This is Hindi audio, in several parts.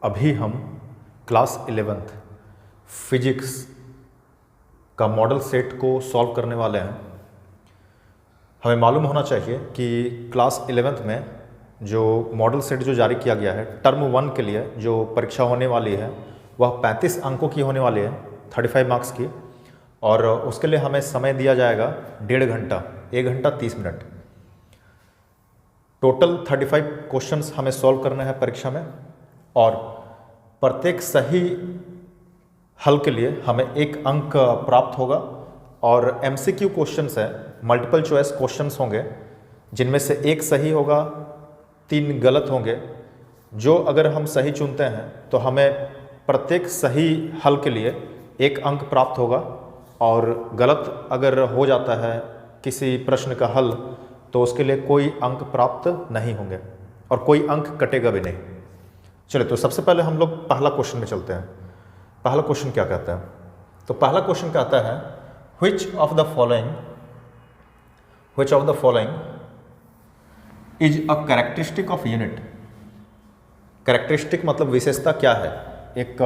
अभी हम क्लास 11th फिजिक्स का मॉडल सेट को सॉल्व करने वाले हैं। हमें मालूम होना चाहिए कि क्लास 11th में जो मॉडल सेट जो जारी किया गया है टर्म 1 के लिए जो परीक्षा होने वाली है वह 35 अंकों की होने वाली है, 35 मार्क्स की, और उसके लिए हमें समय दिया जाएगा 1.5 घंटा, 1 घंटा 30 मिनट। टोटल 35 क्वेश्चंस हमें सॉल्व करने हैं परीक्षा में, और प्रत्येक सही हल के लिए हमें 1 अंक प्राप्त होगा। और MCQ क्वेश्चंस है, मल्टीपल चॉइस क्वेश्चंस होंगे, जिनमें से 1 सही होगा, 3 गलत होंगे। जो अगर हम सही चुनते हैं तो हमें प्रत्येक सही हल के लिए 1 अंक प्राप्त होगा, और गलत अगर हो जाता है किसी प्रश्न का हल तो उसके लिए कोई अंक प्राप्त नहीं होंगे और कोई अंक कटेगा भी नहीं। चलिए, तो सबसे पहले हम लोग पहला क्वेश्चन में चलते हैं। पहला क्वेश्चन क्या कहता है? तो पहला क्वेश्चन कहता है which of the following is a characteristic of unit। Characteristic मतलब विशेषता क्या है एक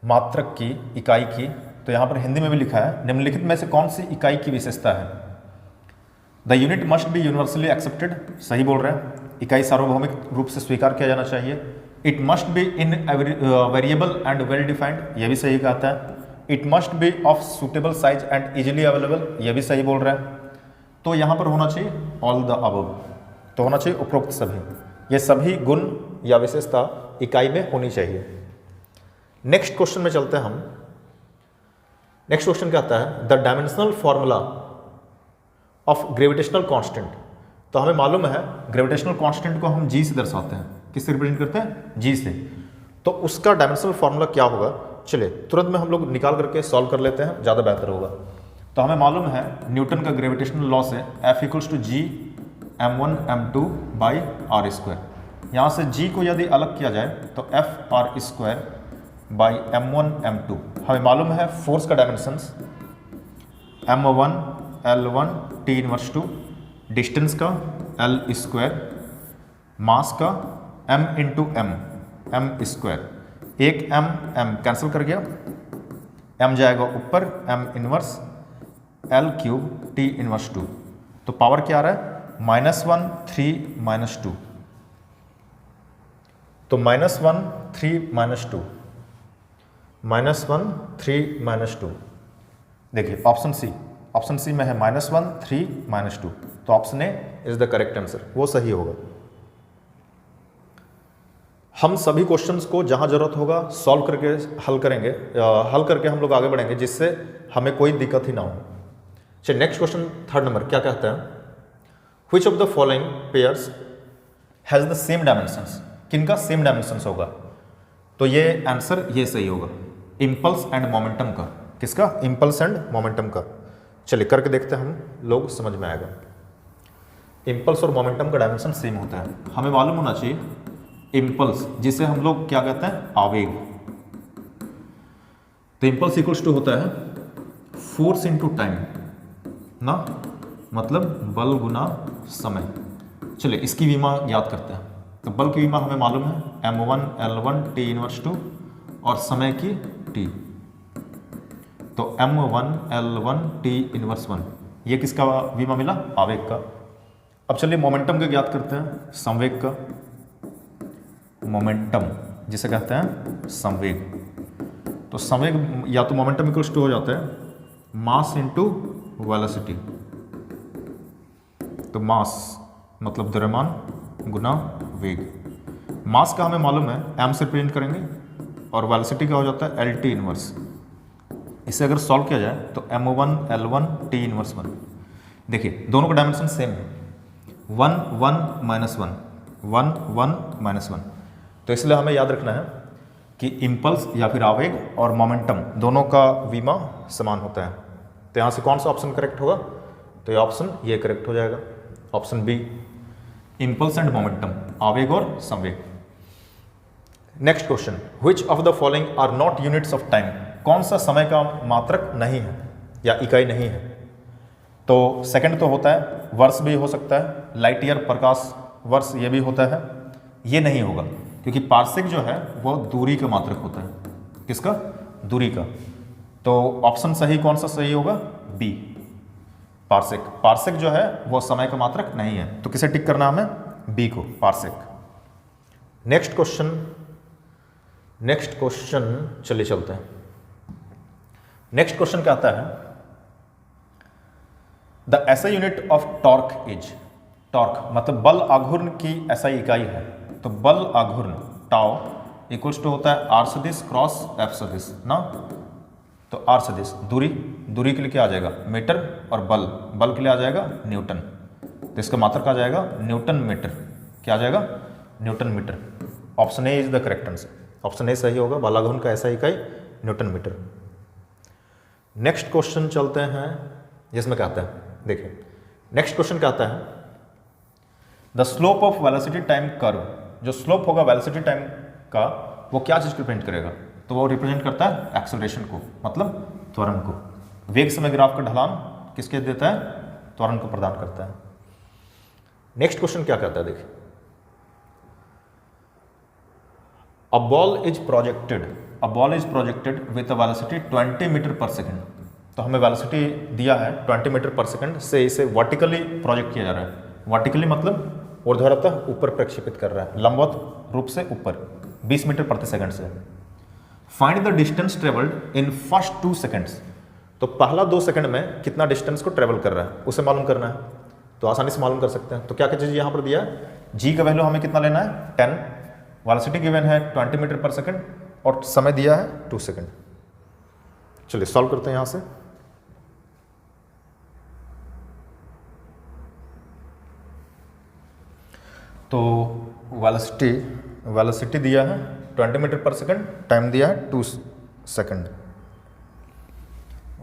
मात्रक की, इकाई की। तो यहाँ पर हिंदी में भी लिखा है निम्नलिखित में से कौन सी इकाई की विशेषता है? The unit must be universally accepted, सही बोल रहे हैं, इकाई सार्वभौमिक रूप से स्वीकार किया जाना चाहिए। It must be in variable and well defined, यह भी सही कहता है। It must be of suitable size and easily available, यह भी सही बोल रहे हैं। तो यहाँ पर होना चाहिए ऑल द अबव, तो होना चाहिए उपरोक्त सभी। ये सभी गुण या विशेषता इकाई में होनी चाहिए। नेक्स्ट क्वेश्चन में चलते हैं हम। नेक्स्ट क्वेश्चन कहता है the dimensional formula of gravitational constant. तो हमें मालूम है ग्रेविटेशनल कांस्टेंट को हम जी से दर्शाते हैं। किससे रिप्रेजेंट करते हैं? जी से। तो उसका डायमेंशनल फॉर्मूला क्या होगा? चलिए तुरंत में हम लोग निकाल करके सॉल्व कर लेते हैं, ज़्यादा बेहतर होगा। तो हमें मालूम है न्यूटन का ग्रेविटेशनल लॉ से F = G m1 m2 by r square. यहाँ से G को यदि अलग किया जाए तो F(r²) बाई m1 m2। हमें मालूम है फोर्स का dimensions m1 L1 T−2, distance का L², मास का m × m² एक m कैंसिल कर गया, m जाएगा ऊपर, m−1 L³ T−2। तो पावर क्या आ रहा है? -1 3 -2। तो -1 3 -2, -1 3 -2। देखिए ऑप्शन सी में है -1 3 -2। तो option A is the correct answer, वो सही होगा। हम सभी क्वेश्चंस को जहां जरूरत होगा सॉल्व करके हल करेंगे, हल करके हम लोग आगे बढ़ेंगे, जिससे हमें कोई दिक्कत ही ना हो। चलिए नेक्स्ट क्वेश्चन 3rd नंबर क्या कहता है? Which of the following pairs has the same dimensions. किनका सेम डायमेंशंस होगा? तो ये आंसर ये सही होगा, इम्पल्स एंड मोमेंटम का। किसका? इम्पल्स एंड मोमेंटम का। चलिए करके देखते हैं, हम लोग समझ में आएगा। इम्पल्स और मोमेंटम का डायमेंशन सेम होता है। हमें मालूम होना चाहिए इम्पल्स, जिसे हम लोग क्या कहते हैं? आवेग। तो इम्पल्स इक्वल्स टू होता है फोर्स इनटू टाइम ना, मतलब बल गुना समय। चलिए इसकी विमा याद करते हैं। तो बल की विमा हमें मालूम है m1 L1 T−2 और समय की t। तो m1 L1 T−1, ये किसका विमा मिला? आवेग का। अब चलिए मोमेंटम का ज्ञात करते हैं, संवेग का। मोमेंटम जिसे कहते हैं संवेग। तो संवेग या तो मोमेंटम इक्वल्स टू हो जाता है मास इनटू वेलोसिटी। तो मास मतलब द्रव्यमान गुना वेग। मास का हमें मालूम है m से रिप्रेजेंट करेंगे, और वेलोसिटी का हो जाता है L(T−1)। इसे अगर सॉल्व किया जाए तो m1 L1 T−1। देखिए दोनों का डायमेंशन सेम है, 1 1 -1 1 1 -1। तो इसलिए हमें याद रखना है कि इम्पल्स या फिर आवेग और मोमेंटम दोनों का विमा समान होता है। तो यहाँ से कौन सा ऑप्शन करेक्ट होगा? तो ये ऑप्शन ये करेक्ट हो जाएगा, option B, impulse and momentum, आवेग और संवेग। Next question, which of the following are not units of time. कौन सा समय का मात्रक नहीं है या इकाई नहीं है? तो सेकंड तो होता है वर्ष भी हो सकता है, लाइट ईयर प्रकाश वर्ष ये भी होता है, ये नहीं होगा। क्योंकि पार्सेक जो है वो दूरी का मात्रक होता है। किसका? दूरी का। तो ऑप्शन सही कौन सा सही होगा? B, parsec. पार्सेक जो है वो समय का मात्रक नहीं है, तो किसे टिक करना हमें? बी को, पार्सेक। नेक्स्ट क्वेश्चन चलिए चलते हैं। नेक्स्ट क्वेश्चन क्या आता है? The SI unit of torque is, torque मतलब बल आघूर्ण की एसआई इकाई है, तो बल आघूर्ण टाउ इक्वल्स टू होता है आर सदिश क्रॉस एफ सदिश ना। तो आर सदिश दूरी, दूरी के लिए क्या आ जाएगा? मीटर, और बल, बल के लिए आ जाएगा न्यूटन। तो इसका मात्रक आ जाएगा न्यूटन मीटर। क्या आ जाएगा? Newton metre. Option A is the correct answer. Option A सही होगा, बल आघूर्ण का एसआई इकाई न्यूटन मीटर। नेक्स्ट क्वेश्चन चलते हैं, जिसमें क्या आता है, देखिए नेक्स्ट क्वेश्चन क्या आता है? The slope of velocity time curve, जो स्लोप होगा वेलोसिटी टाइम का, वो क्या चीज रिप्रेजेंट करेगा? तो वो रिप्रेजेंट करता है एक्सेलरेशन को, मतलब त्वरण को। वेग समय ग्राफ का ढलान किसके देता है? त्वरण को प्रदान करता है। नेक्स्ट क्वेश्चन क्या कहता है, देखिए a ball is projected with a velocity 20 metre per second. तो हमें वेलोसिटी दिया है 20 मीटर पर सेकेंड से, इसे वर्टिकली प्रोजेक्ट किया जा रहा है। वर्टिकली मतलब ऊर्ध्वाधरतः ऊपर प्रक्षेपित कर रहा है, लंबवत रूप से ऊपर 20 मीटर प्रति सेकंड से। Find the distance travelled in first 2 seconds. तो पहला 2 सेकंड में कितना डिस्टेंस को ट्रेवल कर रहा है उसे मालूम करना है, तो आसानी से मालूम कर सकते हैं। तो क्या क्या चीज़ यहाँ पर दिया है? जी का वैल्यू हमें कितना लेना है? 10, वेलोसिटी गिवन है 20 मीटर पर सेकंड, और समय दिया है 2 सेकंड। चलिए सॉल्व करते हैं यहाँ से। तो वेलोसिटी दिया है 20 मीटर पर सेकंड, टाइम दिया है 2 सेकंड।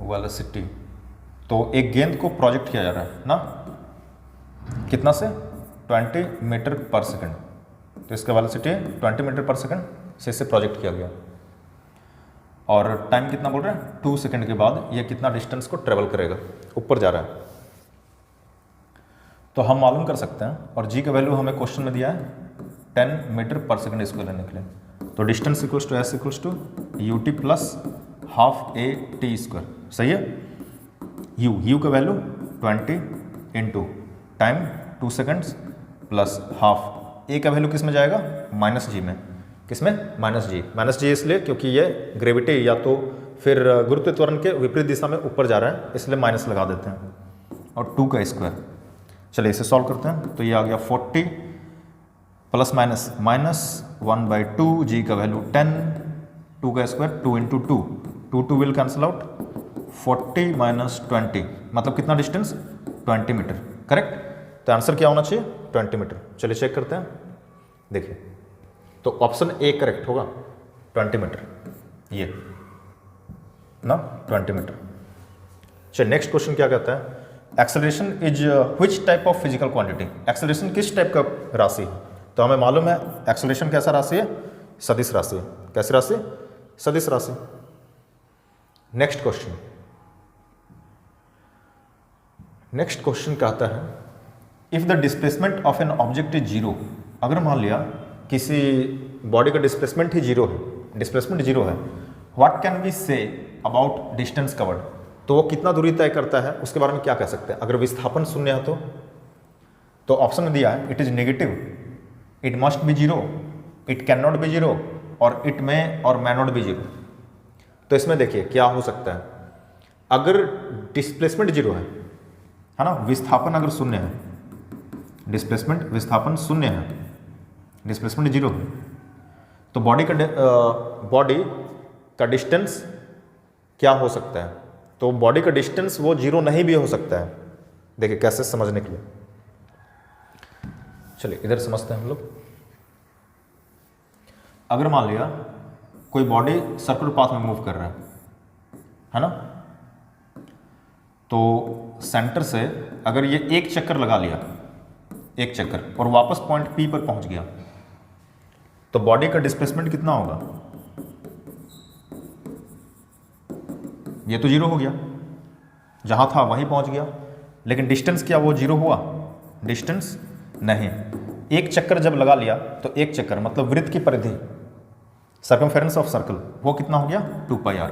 वेलोसिटी, तो एक गेंद को प्रोजेक्ट किया जा रहा है ना, कितना से? 20 मीटर पर सेकंड। तो इसका वेलोसिटी 20 मीटर पर सेकंड से इसे प्रोजेक्ट किया गया, और टाइम कितना बोल रहे हैं? 2 सेकंड के बाद ये कितना डिस्टेंस को ट्रेवल करेगा, ऊपर जा रहा है। तो हम मालूम कर सकते हैं, और जी का वैल्यू हमें क्वेश्चन में दिया है 10 मीटर पर सेकंड इसको लेने के लिए। तो distance equals to S equals to U T plus half A T square. सही है? यू का value 20 into time 2 seconds plus half. A का वैल्यू किस में जाएगा? माइनस जी में। किस में? माइनस जी इसलिए क्योंकि ये ग्रेविटी या तो फिर गुरुत्व त्वरण के विपरीत दिशा में ऊपर जा रहा है, इसलिए माइनस लगा देते हैं, और 2 का स्क्वायर। चलिए इसे सॉल्व करते हैं। तो ये आ गया 40 प्लस माइनस माइनस 1/2, जी का वैल्यू 10, 2 का square 2 into 2 will cancel out, 40 minus 20 मतलब कितना डिस्टेंस? 20 मीटर। करेक्ट? तो आंसर क्या होना चाहिए? 20 मीटर। चलिए चेक करते हैं, देखिए तो ऑप्शन ए करेक्ट होगा, 20 मीटर, ये ना 20 मीटर। चलिए नेक्स्ट क्वेश्चन क्या कहता है? Acceleration is which type of physical quantity. Acceleration किस टाइप का राशि है? तो हमें मालूम है एक्सेलरेशन कैसा राशि है? सदिश राशि है। कैसी राशि? सदिश राशि। नेक्स्ट क्वेश्चन कहता है if the displacement of an object is zero. अगर मान लिया किसी बॉडी का डिस्प्लेसमेंट ही जीरो है, डिस्प्लेसमेंट जीरो है, what can we say about distance covered. तो वो कितना दूरी तय करता है उसके बारे में क्या कह सकते हैं? अगर विस्थापन शून्य है तो ऑप्शन में दिया है it is negative, it must be zero, it can not be zero, और इट में और मै नॉट बी जीरो। तो इसमें देखिए क्या हो सकता है, अगर डिस्प्लेसमेंट जीरो है ना, विस्थापन अगर शून्य है, डिस्प्लेसमेंट विस्थापन शून्य है, डिस्प्लेसमेंट जीरो है, तो बॉडी का डिस्टेंस क्या हो सकता है? तो बॉडी का डिस्टेंस वो जीरो नहीं भी हो सकता है। देखिए कैसे समझने के लिए, चलिए इधर समझते हैं हम लोग। अगर मान लिया कोई बॉडी सर्कुलर पाथ में मूव कर रहा है ना, तो सेंटर से अगर ये एक चक्कर लगा लिया, एक चक्कर, और वापस पॉइंट पी पर पहुंच गया, तो बॉडी का डिस्प्लेसमेंट कितना होगा? ये तो जीरो हो गया, जहां था वहीं पहुंच गया, लेकिन डिस्टेंस क्या वो जीरो हुआ? डिस्टेंस नहीं। एक चक्कर जब लगा लिया तो एक चक्कर मतलब वृत्त की परिधि, सर्कमफेरेंस ऑफ सर्कल, वो कितना हो गया 2πr।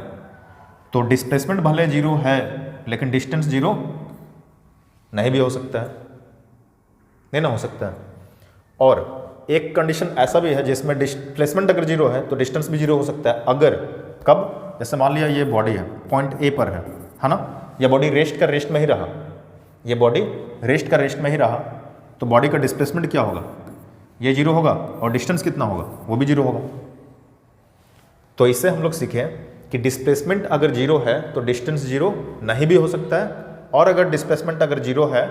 तो डिस्प्लेसमेंट भले जीरो है लेकिन डिस्टेंस जीरो नहीं भी हो सकता है, नहीं ना हो सकता है। और एक कंडीशन ऐसा भी है जिसमें डिस्प्लेसमेंट अगर जीरो है तो डिस्टेंस भी जीरो हो सकता है। अगर कब, जैसे मान लिया ये बॉडी है पॉइंट ए पर है ना, ये बॉडी रेस्ट का रेस्ट में ही रहा, ये बॉडी रेस्ट का रेस्ट में ही रहा, तो बॉडी का डिस्प्लेसमेंट क्या होगा, ये जीरो होगा और डिस्टेंस कितना होगा, वो भी जीरो होगा। तो इससे हम लोग सीखे कि डिस्प्लेसमेंट अगर जीरो है तो डिस्टेंस जीरो नहीं भी हो सकता है, और अगर डिस्प्लेसमेंट अगर जीरो है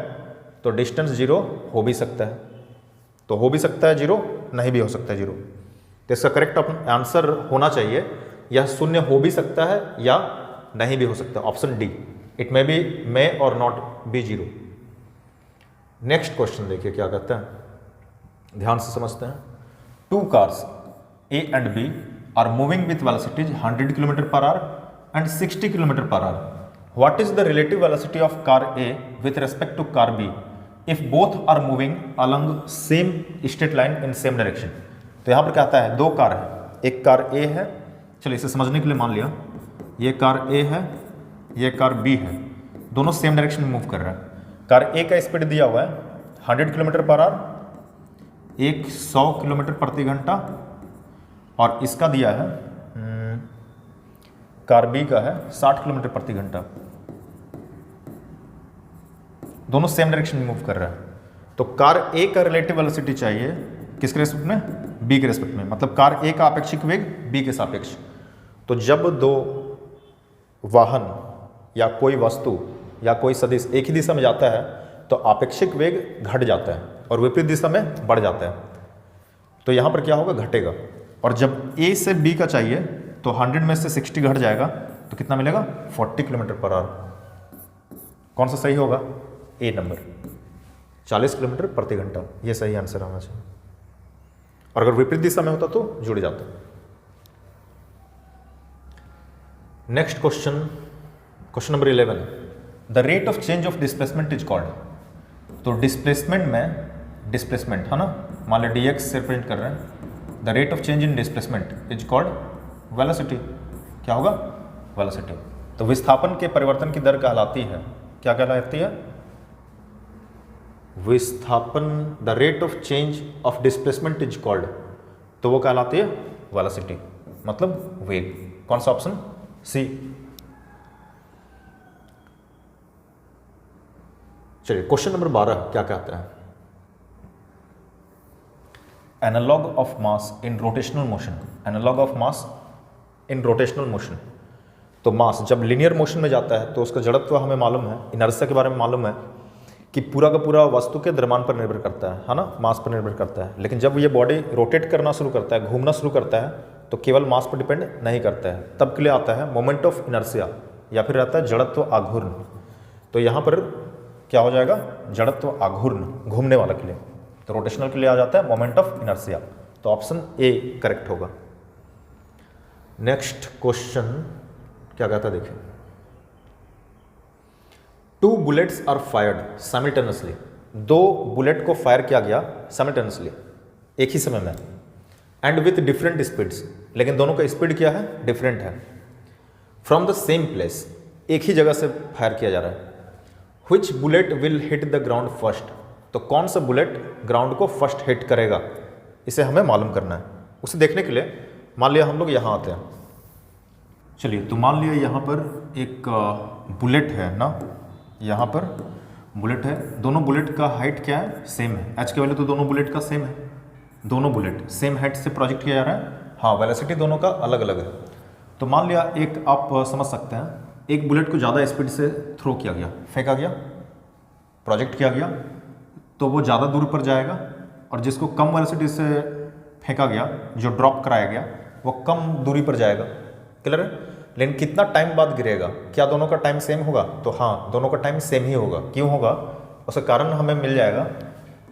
तो डिस्टेंस जीरो हो भी सकता है। तो हो भी सकता है जीरो, नहीं भी हो सकता है जीरो। तो इसका करेक्ट आंसर होना चाहिए यह शून्य हो भी सकता है या नहीं भी हो सकता है, option D, it may be may or not be zero. Next question देखिए क्या कहता है, ध्यान से समझते हैं। Two cars A and B are moving with velocities 100 km per hour and 60 km per hour. What is the relative velocity of car A with respect to car B if both are moving along same straight line in same direction? तो यहाँ पर क्या आता है, दो कार है, एक कार A है, चलिए इसे समझने के लिए मान लिया ये कार A है, ये कार B है, दोनों सेम डायरेक्शन में मूव कर रहा है। कार A का स्पीड दिया हुआ है 100 km पर आवर, एक 100 km प्रति घंटा, और इसका दिया है कार बी का है 60 किलोमीटर प्रति घंटा। दोनों सेम डायरेक्शन में मूव कर रहा है। तो कार ए का रिलेटिव वेलोसिटी चाहिए किसके रेस्पेक्ट में, बी के रेस्पेक्ट में, मतलब कार ए का आपेक्षिक वेग बी के सापेक्ष। तो जब दो वाहन या कोई वस्तु या कोई सदिश एक ही दिशा में जाता है तो आपेक्षिक वेग घट जाता है और विपरीत दिशा में बढ़ जाता है। तो यहां पर क्या होगा, घटेगा। और जब A से B का चाहिए तो 100 में से 60 घट जाएगा तो कितना मिलेगा, 40 किलोमीटर पर आवर। कौन सा सही होगा, ए नंबर, 40 किलोमीटर प्रति घंटा, ये सही आंसर आना चाहिए। और अगर विपरीत दिशा में होता तो जुड़ जाता। Next question, question number 11, the rate of change of displacement is called. तो डिस्प्लेसमेंट में, डिस्प्लेसमेंट है ना, मान लो dx से रिप्रेजेंट कर रहे हैं, the rate of change in displacement is called velocity. क्या होगा, वेलोसिटी। तो विस्थापन के परिवर्तन की दर कहलाती है, क्या कहलाती है, विस्थापन, the rate of change of displacement is called, तो वो कहलाती है वेलोसिटी, मतलब वेग। कौन सा ऑप्शन, सी। चलिए क्वेश्चन नंबर 12 क्या कहता है, analogue of mass in rotational motion, analogue of mass in rotational motion. तो मास जब लिनियर मोशन में जाता है तो उसका जड़त्व हमें मालूम है, इनर्शिया के बारे में मालूम है कि पूरा का पूरा वस्तु के द्रव्यमान पर निर्भर करता है ना, मास पर निर्भर करता है। लेकिन जब ये बॉडी रोटेट करना शुरू करता है, घूमना शुरू करता है, तो केवल मास पर डिपेंड नहीं करता है, तब के लिए आता है मोमेंट ऑफ इनर्शिया या फिर रहता है जड़त्व आघूर्ण। तो यहाँ पर क्या हो जाएगा, जड़त्व आघूर्ण, घूमने वाला के लिए, तो रोटेशनल के लिए आ जाता है मोमेंट ऑफ इनर्शिया। तो ऑप्शन ए करेक्ट होगा। नेक्स्ट क्वेश्चन क्या कहता है देखिए, two bullets are fired simultaneously, दो बुलेट को फायर किया गया साइमल्टेनियसली, एक ही समय में, एंड विथ डिफरेंट स्पीड्स, लेकिन दोनों का स्पीड क्या है, डिफरेंट है, फ्रॉम द सेम प्लेस, एक ही जगह से फायर किया जा रहा है। Which bullet will hit the ground first, तो कौन सा बुलेट ग्राउंड को फर्स्ट हिट करेगा, इसे हमें मालूम करना है। उसे देखने के लिए मान लिया हम लोग यहाँ आते हैं, चलिए तो मान लिया यहाँ पर एक बुलेट है ना, यहाँ पर बुलेट है, दोनों बुलेट का हाइट क्या है, सेम है, एच के वैल्यू तो दोनों बुलेट का सेम है, दोनों बुलेट सेम हाइट से प्रोजेक्ट किया जा रहा है, हाँ वेलोसिटी दोनों का अलग अलग है। तो मान लिया एक आप समझ सकते हैं, एक बुलेट को ज़्यादा स्पीड से थ्रो किया गया, फेंका गया, प्रोजेक्ट किया गया, तो वो ज़्यादा दूर पर जाएगा, और जिसको कम वेलोसिटी से फेंका गया, जो ड्रॉप कराया गया, वो कम दूरी पर जाएगा। क्लियर है? लेकिन कितना टाइम बाद गिरेगा, क्या दोनों का टाइम सेम होगा, तो हाँ दोनों का टाइम सेम ही होगा। क्यों होगा, उसका कारण हमें मिल जाएगा,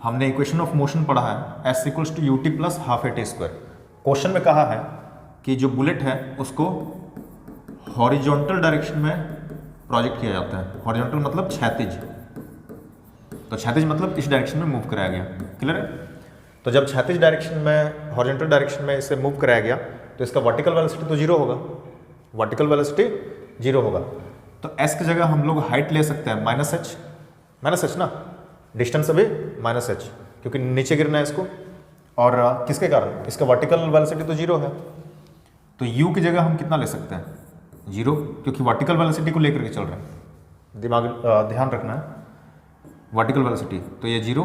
हमने इक्वेशन ऑफ मोशन पढ़ा है, S equals to ut plus half A T square. Question में कहा है कि जो बुलेट है उसको हॉरिजॉन्टल डायरेक्शन में प्रोजेक्ट किया जाता है, हॉरिजॉन्टल मतलब क्षैतिज, तो क्षैतिज मतलब इस डायरेक्शन में मूव कराया गया। क्लियर है? तो जब क्षैतिज डायरेक्शन में, हॉरिजॉन्टल डायरेक्शन में इसे मूव कराया गया तो इसका वर्टिकल वेलोसिटी तो जीरो होगा, वर्टिकल वेलोसिटी जीरो होगा। तो s की जगह हम लोग हाइट ले सकते हैं माइनस एच ना, डिस्टेंस अभी माइनस एच, क्योंकि नीचे गिरना है इसको, और किसके कारण, इसका वर्टिकल वेलोसिटी तो जीरो है, तो u की जगह हम कितना ले सकते हैं, जीरो, क्योंकि वर्टिकल वेलोसिटी को लेकर के चल रहे हैं, ध्यान रखना है वर्टिकल वेलोसिटी, तो ये जीरो,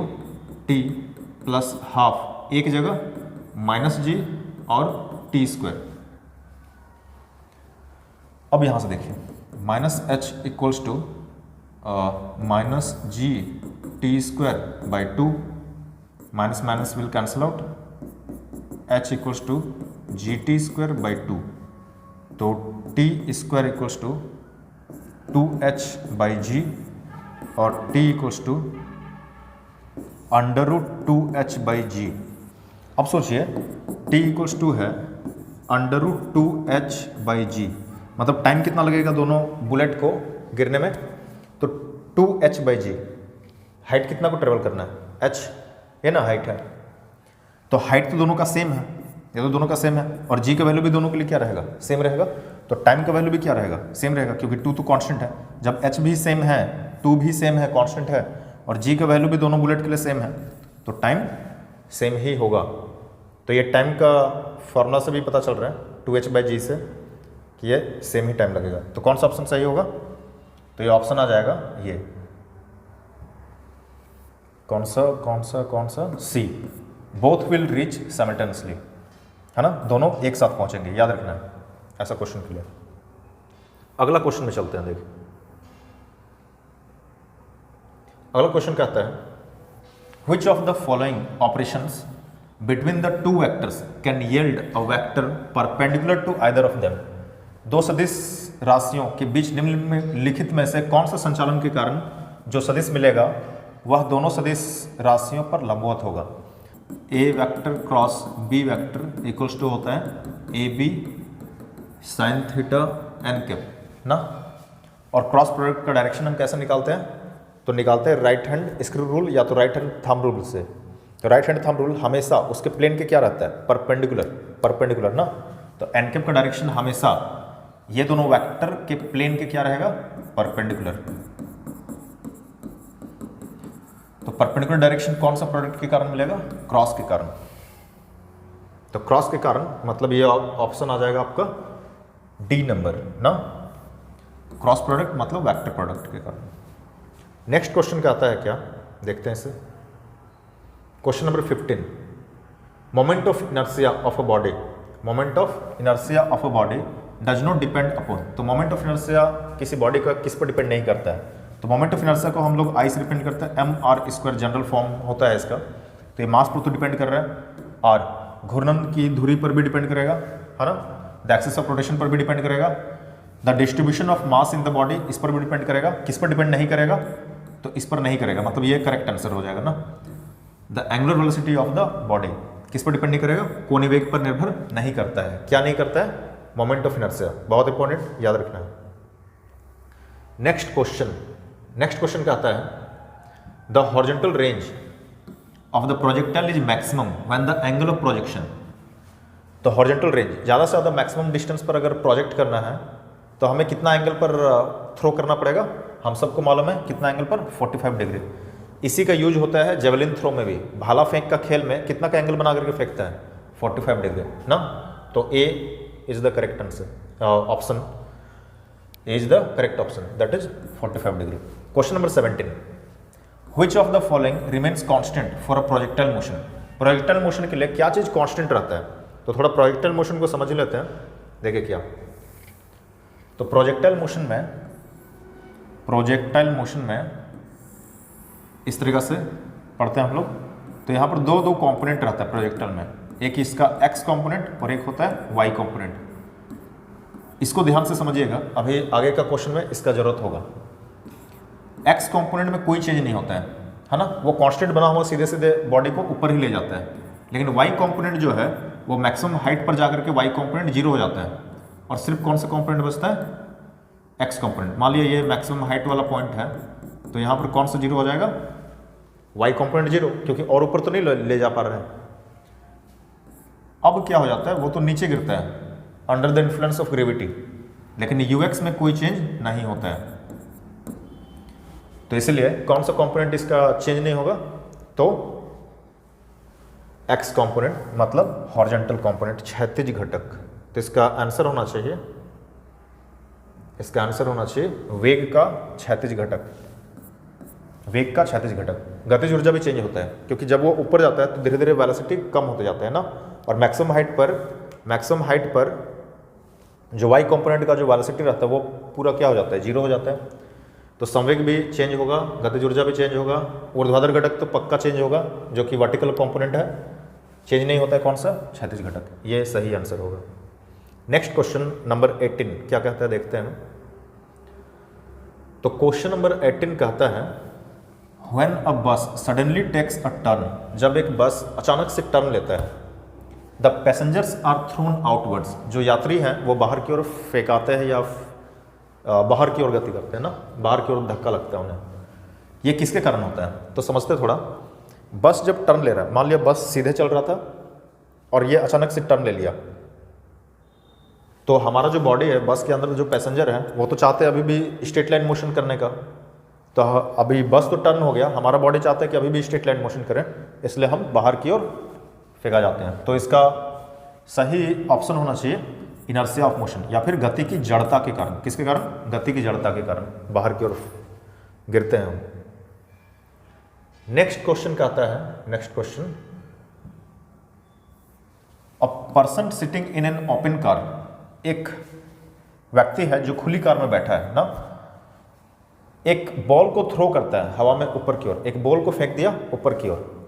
t प्लस हाफ, एक जगह माइनस जी और टी स्क्वायर। अब यहां से देखिए minus H equals to minus G T square by two, minus minus will cancel out, h equals to G T square by two, तो T square equals to 2h by G और t equals to under root 2h by G. अब सोचिए t इक्वल्स टू है under root 2h by G, मतलब टाइम कितना लगेगा दोनों बुलेट को गिरने में, तो 2h बाई जी, हाइट कितना को ट्रेवल करना है, h, ये ना हाइट है, तो हाइट तो दोनों का सेम है, ये तो दोनों का सेम है, और g का वैल्यू भी दोनों के लिए क्या रहेगा, सेम रहेगा, तो टाइम का वैल्यू भी क्या रहेगा, सेम रहेगा, क्योंकि 2 तो कांस्टेंट है, जब h भी सेम है, 2 भी सेम है, कांस्टेंट है, और g का वैल्यू भी दोनों बुलेट के लिए सेम है, तो टाइम सेम ही होगा। तो ये टाइम का फॉर्मूला से भी पता चल रहा है 2h बाई जी से कि ये सेम ही टाइम लगेगा। तो कौन सा ऑप्शन सही होगा, तो ये ऑप्शन आ जाएगा ये, कौन सा सी, बोथ विल रीच साइमल्टेनियसली, है ना, दोनों एक साथ पहुंचेंगे, याद रखना है ऐसा क्वेश्चन के लिए। अगला क्वेश्चन में चलते हैं, देखिए अगला क्वेश्चन कहता है which of the following operations between the two vectors can yield a vector perpendicular to either of them. दो सदिश राशियों के बीच निम्नलिखित में से कौन सा संचालन के कारण जो सदिश मिलेगा वह दोनों सदिश राशियों पर लंबवत होगा। A vector cross B vector equals to होता है A B sine theta N cap ना, और क्रॉस प्रोडक्ट का डायरेक्शन हम कैसे निकालते हैं, तो निकालते हैं राइट हैंड स्क्रू रूल या तो राइट हैंड थंब रूल से। तो राइट हैंड थंब रूल हमेशा उसके प्लेन के क्या रहता है, परपेंडिकुलर ना, तो एन कैप का डायरेक्शन हमेशा ये दोनों वेक्टर के प्लेन के क्या रहेगा, परपेंडिकुलर। तो परपेंडिकुलर डायरेक्शन कौन सा प्रोडक्ट के कारण मिलेगा, क्रॉस के कारण। तो क्रॉस के कारण मतलब ये ऑप्शन आ जाएगा आपका डी नंबर ना, क्रॉस प्रोडक्ट मतलब वेक्टर प्रोडक्ट के कारण। नेक्स्ट क्वेश्चन क्या आता है, क्या देखते हैं इसे, question number 15, moment of inertia of a body, moment of inertia of a body does not depend upon. तो मोमेंट ऑफ इनर्शिया किसी बॉडी का किस पर डिपेंड नहीं करता है, तो मोमेंट ऑफ इनर्शिया को हम लोग आई से डिपेंड करता है, M R square general form होता है इसका, तो ये मास पर तो डिपेंड कर रहा है, और घूर्णन की धुरी पर भी डिपेंड करेगा, है ना, द एक्सिस ऑफ रोटेशन पर भी डिपेंड करेगा, the distribution of mass in the body इस पर भी डिपेंड करेगा। किस पर डिपेंड नहीं करेगा, तो इस पर नहीं करेगा, मतलब ये करेक्ट आंसर हो जाएगा ना। The angular velocity of the body किस पर डिपेंड नहीं करेगा, कोणीय वेग पर निर्भर नहीं करता है। क्या नहीं करता है, मोमेंट ऑफ इनर्शिया, बहुत इंपॉर्टेंट, याद रखना है। नेक्स्ट क्वेश्चन क्या आता है, the horizontal range of the projectile is maximum when the angle of projection. तो हॉरिजॉन्टल रेंज ज़्यादा से ज़्यादा मैक्सिमम डिस्टेंस पर अगर प्रोजेक्ट करना है तो हमें कितना एंगल पर थ्रो करना पड़ेगा, हम सबको मालूम है कितना एंगल पर, 45 डिग्री। इसी का यूज होता है जेवलिन थ्रो में भी, भाला फेंक का खेल में कितना का एंगल बना करके फेंकता है, 45 डिग्री ना। तो A is the correct answer, option A is the correct option, that is 45 degree. Question number 17, which of the following remains constant for a projectile motion. Projectile motion के लिए क्या चीज़ कांस्टेंट रहता है, तो थोड़ा प्रोजेक्टाइल मोशन को समझ लेते हैं, देखिए क्या। तो प्रोजेक्टाइल मोशन में इस तरीक़ा से पढ़ते हैं हम लोग। तो यहाँ पर दो कंपोनेंट रहता है प्रोजेक्टाइल में, एक इसका एक्स कंपोनेंट और एक होता है वाई कंपोनेंट। इसको ध्यान से समझिएगा, अभी आगे का क्वेश्चन में इसका जरूरत होगा। एक्स कंपोनेंट में कोई चेंज नहीं होता है ना, वो कांस्टेंट बना हुआ सीधे सीधे बॉडी को ऊपर ही ले जाता है। लेकिन वाई कंपोनेंट जो है वो मैक्सिमम हाइट पर जाकर के वाई कंपोनेंट जीरो हो जाता है, और सिर्फ कौन सा कंपोनेंट बचता है, एक्स कंपोनेंट। मान लिया ये मैक्सिमम हाइट वाला पॉइंट है, तो यहाँ पर कौन सा जीरो हो जाएगा, वाई कंपोनेंट जीरो, क्योंकि और ऊपर तो नहीं ले जा पा रहे हैं, अब क्या हो जाता है, वो तो नीचे गिरता है under the influence of gravity, लेकिन यूएक्स में कोई चेंज नहीं होता है। तो इसलिए कौन सा कंपोनेंट इसका चेंज नहीं होगा, तो एक्स कंपोनेंट, मतलब हॉरिजॉन्टल कंपोनेंट, क्षैतिज घटक। तो इसका आंसर होना चाहिए, इसका आंसर होना चाहिए वेग का क्षैतिज घटक, वेग का क्षैतिज घटक। गतिज ऊर्जा भी चेंज होता है, क्योंकि जब वो ऊपर जाता है तो धीरे धीरे वेलोसिटी कम होते जाता है ना, और मैक्सिमम हाइट पर जो वाई कंपोनेंट का जो वेलोसिटी रहता है वो पूरा क्या हो जाता है, जीरो हो जाता है। तो संवेग भी चेंज होगा, गतिज ऊर्जा भी चेंज होगा, ऊर्ध्वाधर घटक तो पक्का चेंज होगा, जो कि वर्टिकल कंपोनेंट है, चेंज नहीं होता है। कौन सा, क्षैतिज घटक। ये सही आंसर होगा। नेक्स्ट क्वेश्चन नंबर 18 क्या कहता है, देखते हैं। तो क्वेश्चन नंबर 18 कहता है, व्हेन अ बस सडनली टेक्स अ टर्न, जब एक बस अचानक से टर्न लेता है, the passengers are thrown outwards, जो यात्री हैं वो बाहर की ओर फेंकाते हैं या बाहर की ओर गति करते हैं ना, बाहर की ओर धक्का लगता है उन्हें। ये किसके कारण होता है, तो समझते थोड़ा। बस जब टर्न ले रहा है, मान लिया बस सीधे चल रहा था और ये अचानक से टर्न ले लिया, तो हमारा जो बॉडी है, बस के अंदर जो पैसेंजर है, वो तो चाहते हैं अभी भी स्ट्रेट लाइन मोशन करने का। तो अभी बस तो टर्न हो गया, हमारा बॉडी चाहता है कि अभी भी स्ट्रेट लाइन मोशन करें, इसलिए हम बाहर की ओर फेंका जाते हैं। तो इसका सही ऑप्शन होना चाहिए इनर्शिया ऑफ मोशन, या फिर गति की जड़ता के कारण। किसके कारण, गति की जड़ता के कारण बाहर की ओर गिरते हैं हम। नेक्स्ट क्वेश्चन कहता है, next question, a person sitting in an open car, एक व्यक्ति है जो खुली कार में बैठा है ना, एक बॉल को थ्रो करता है हवा में ऊपर की ओर, एक बॉल को फेंक दिया ऊपर की ओर।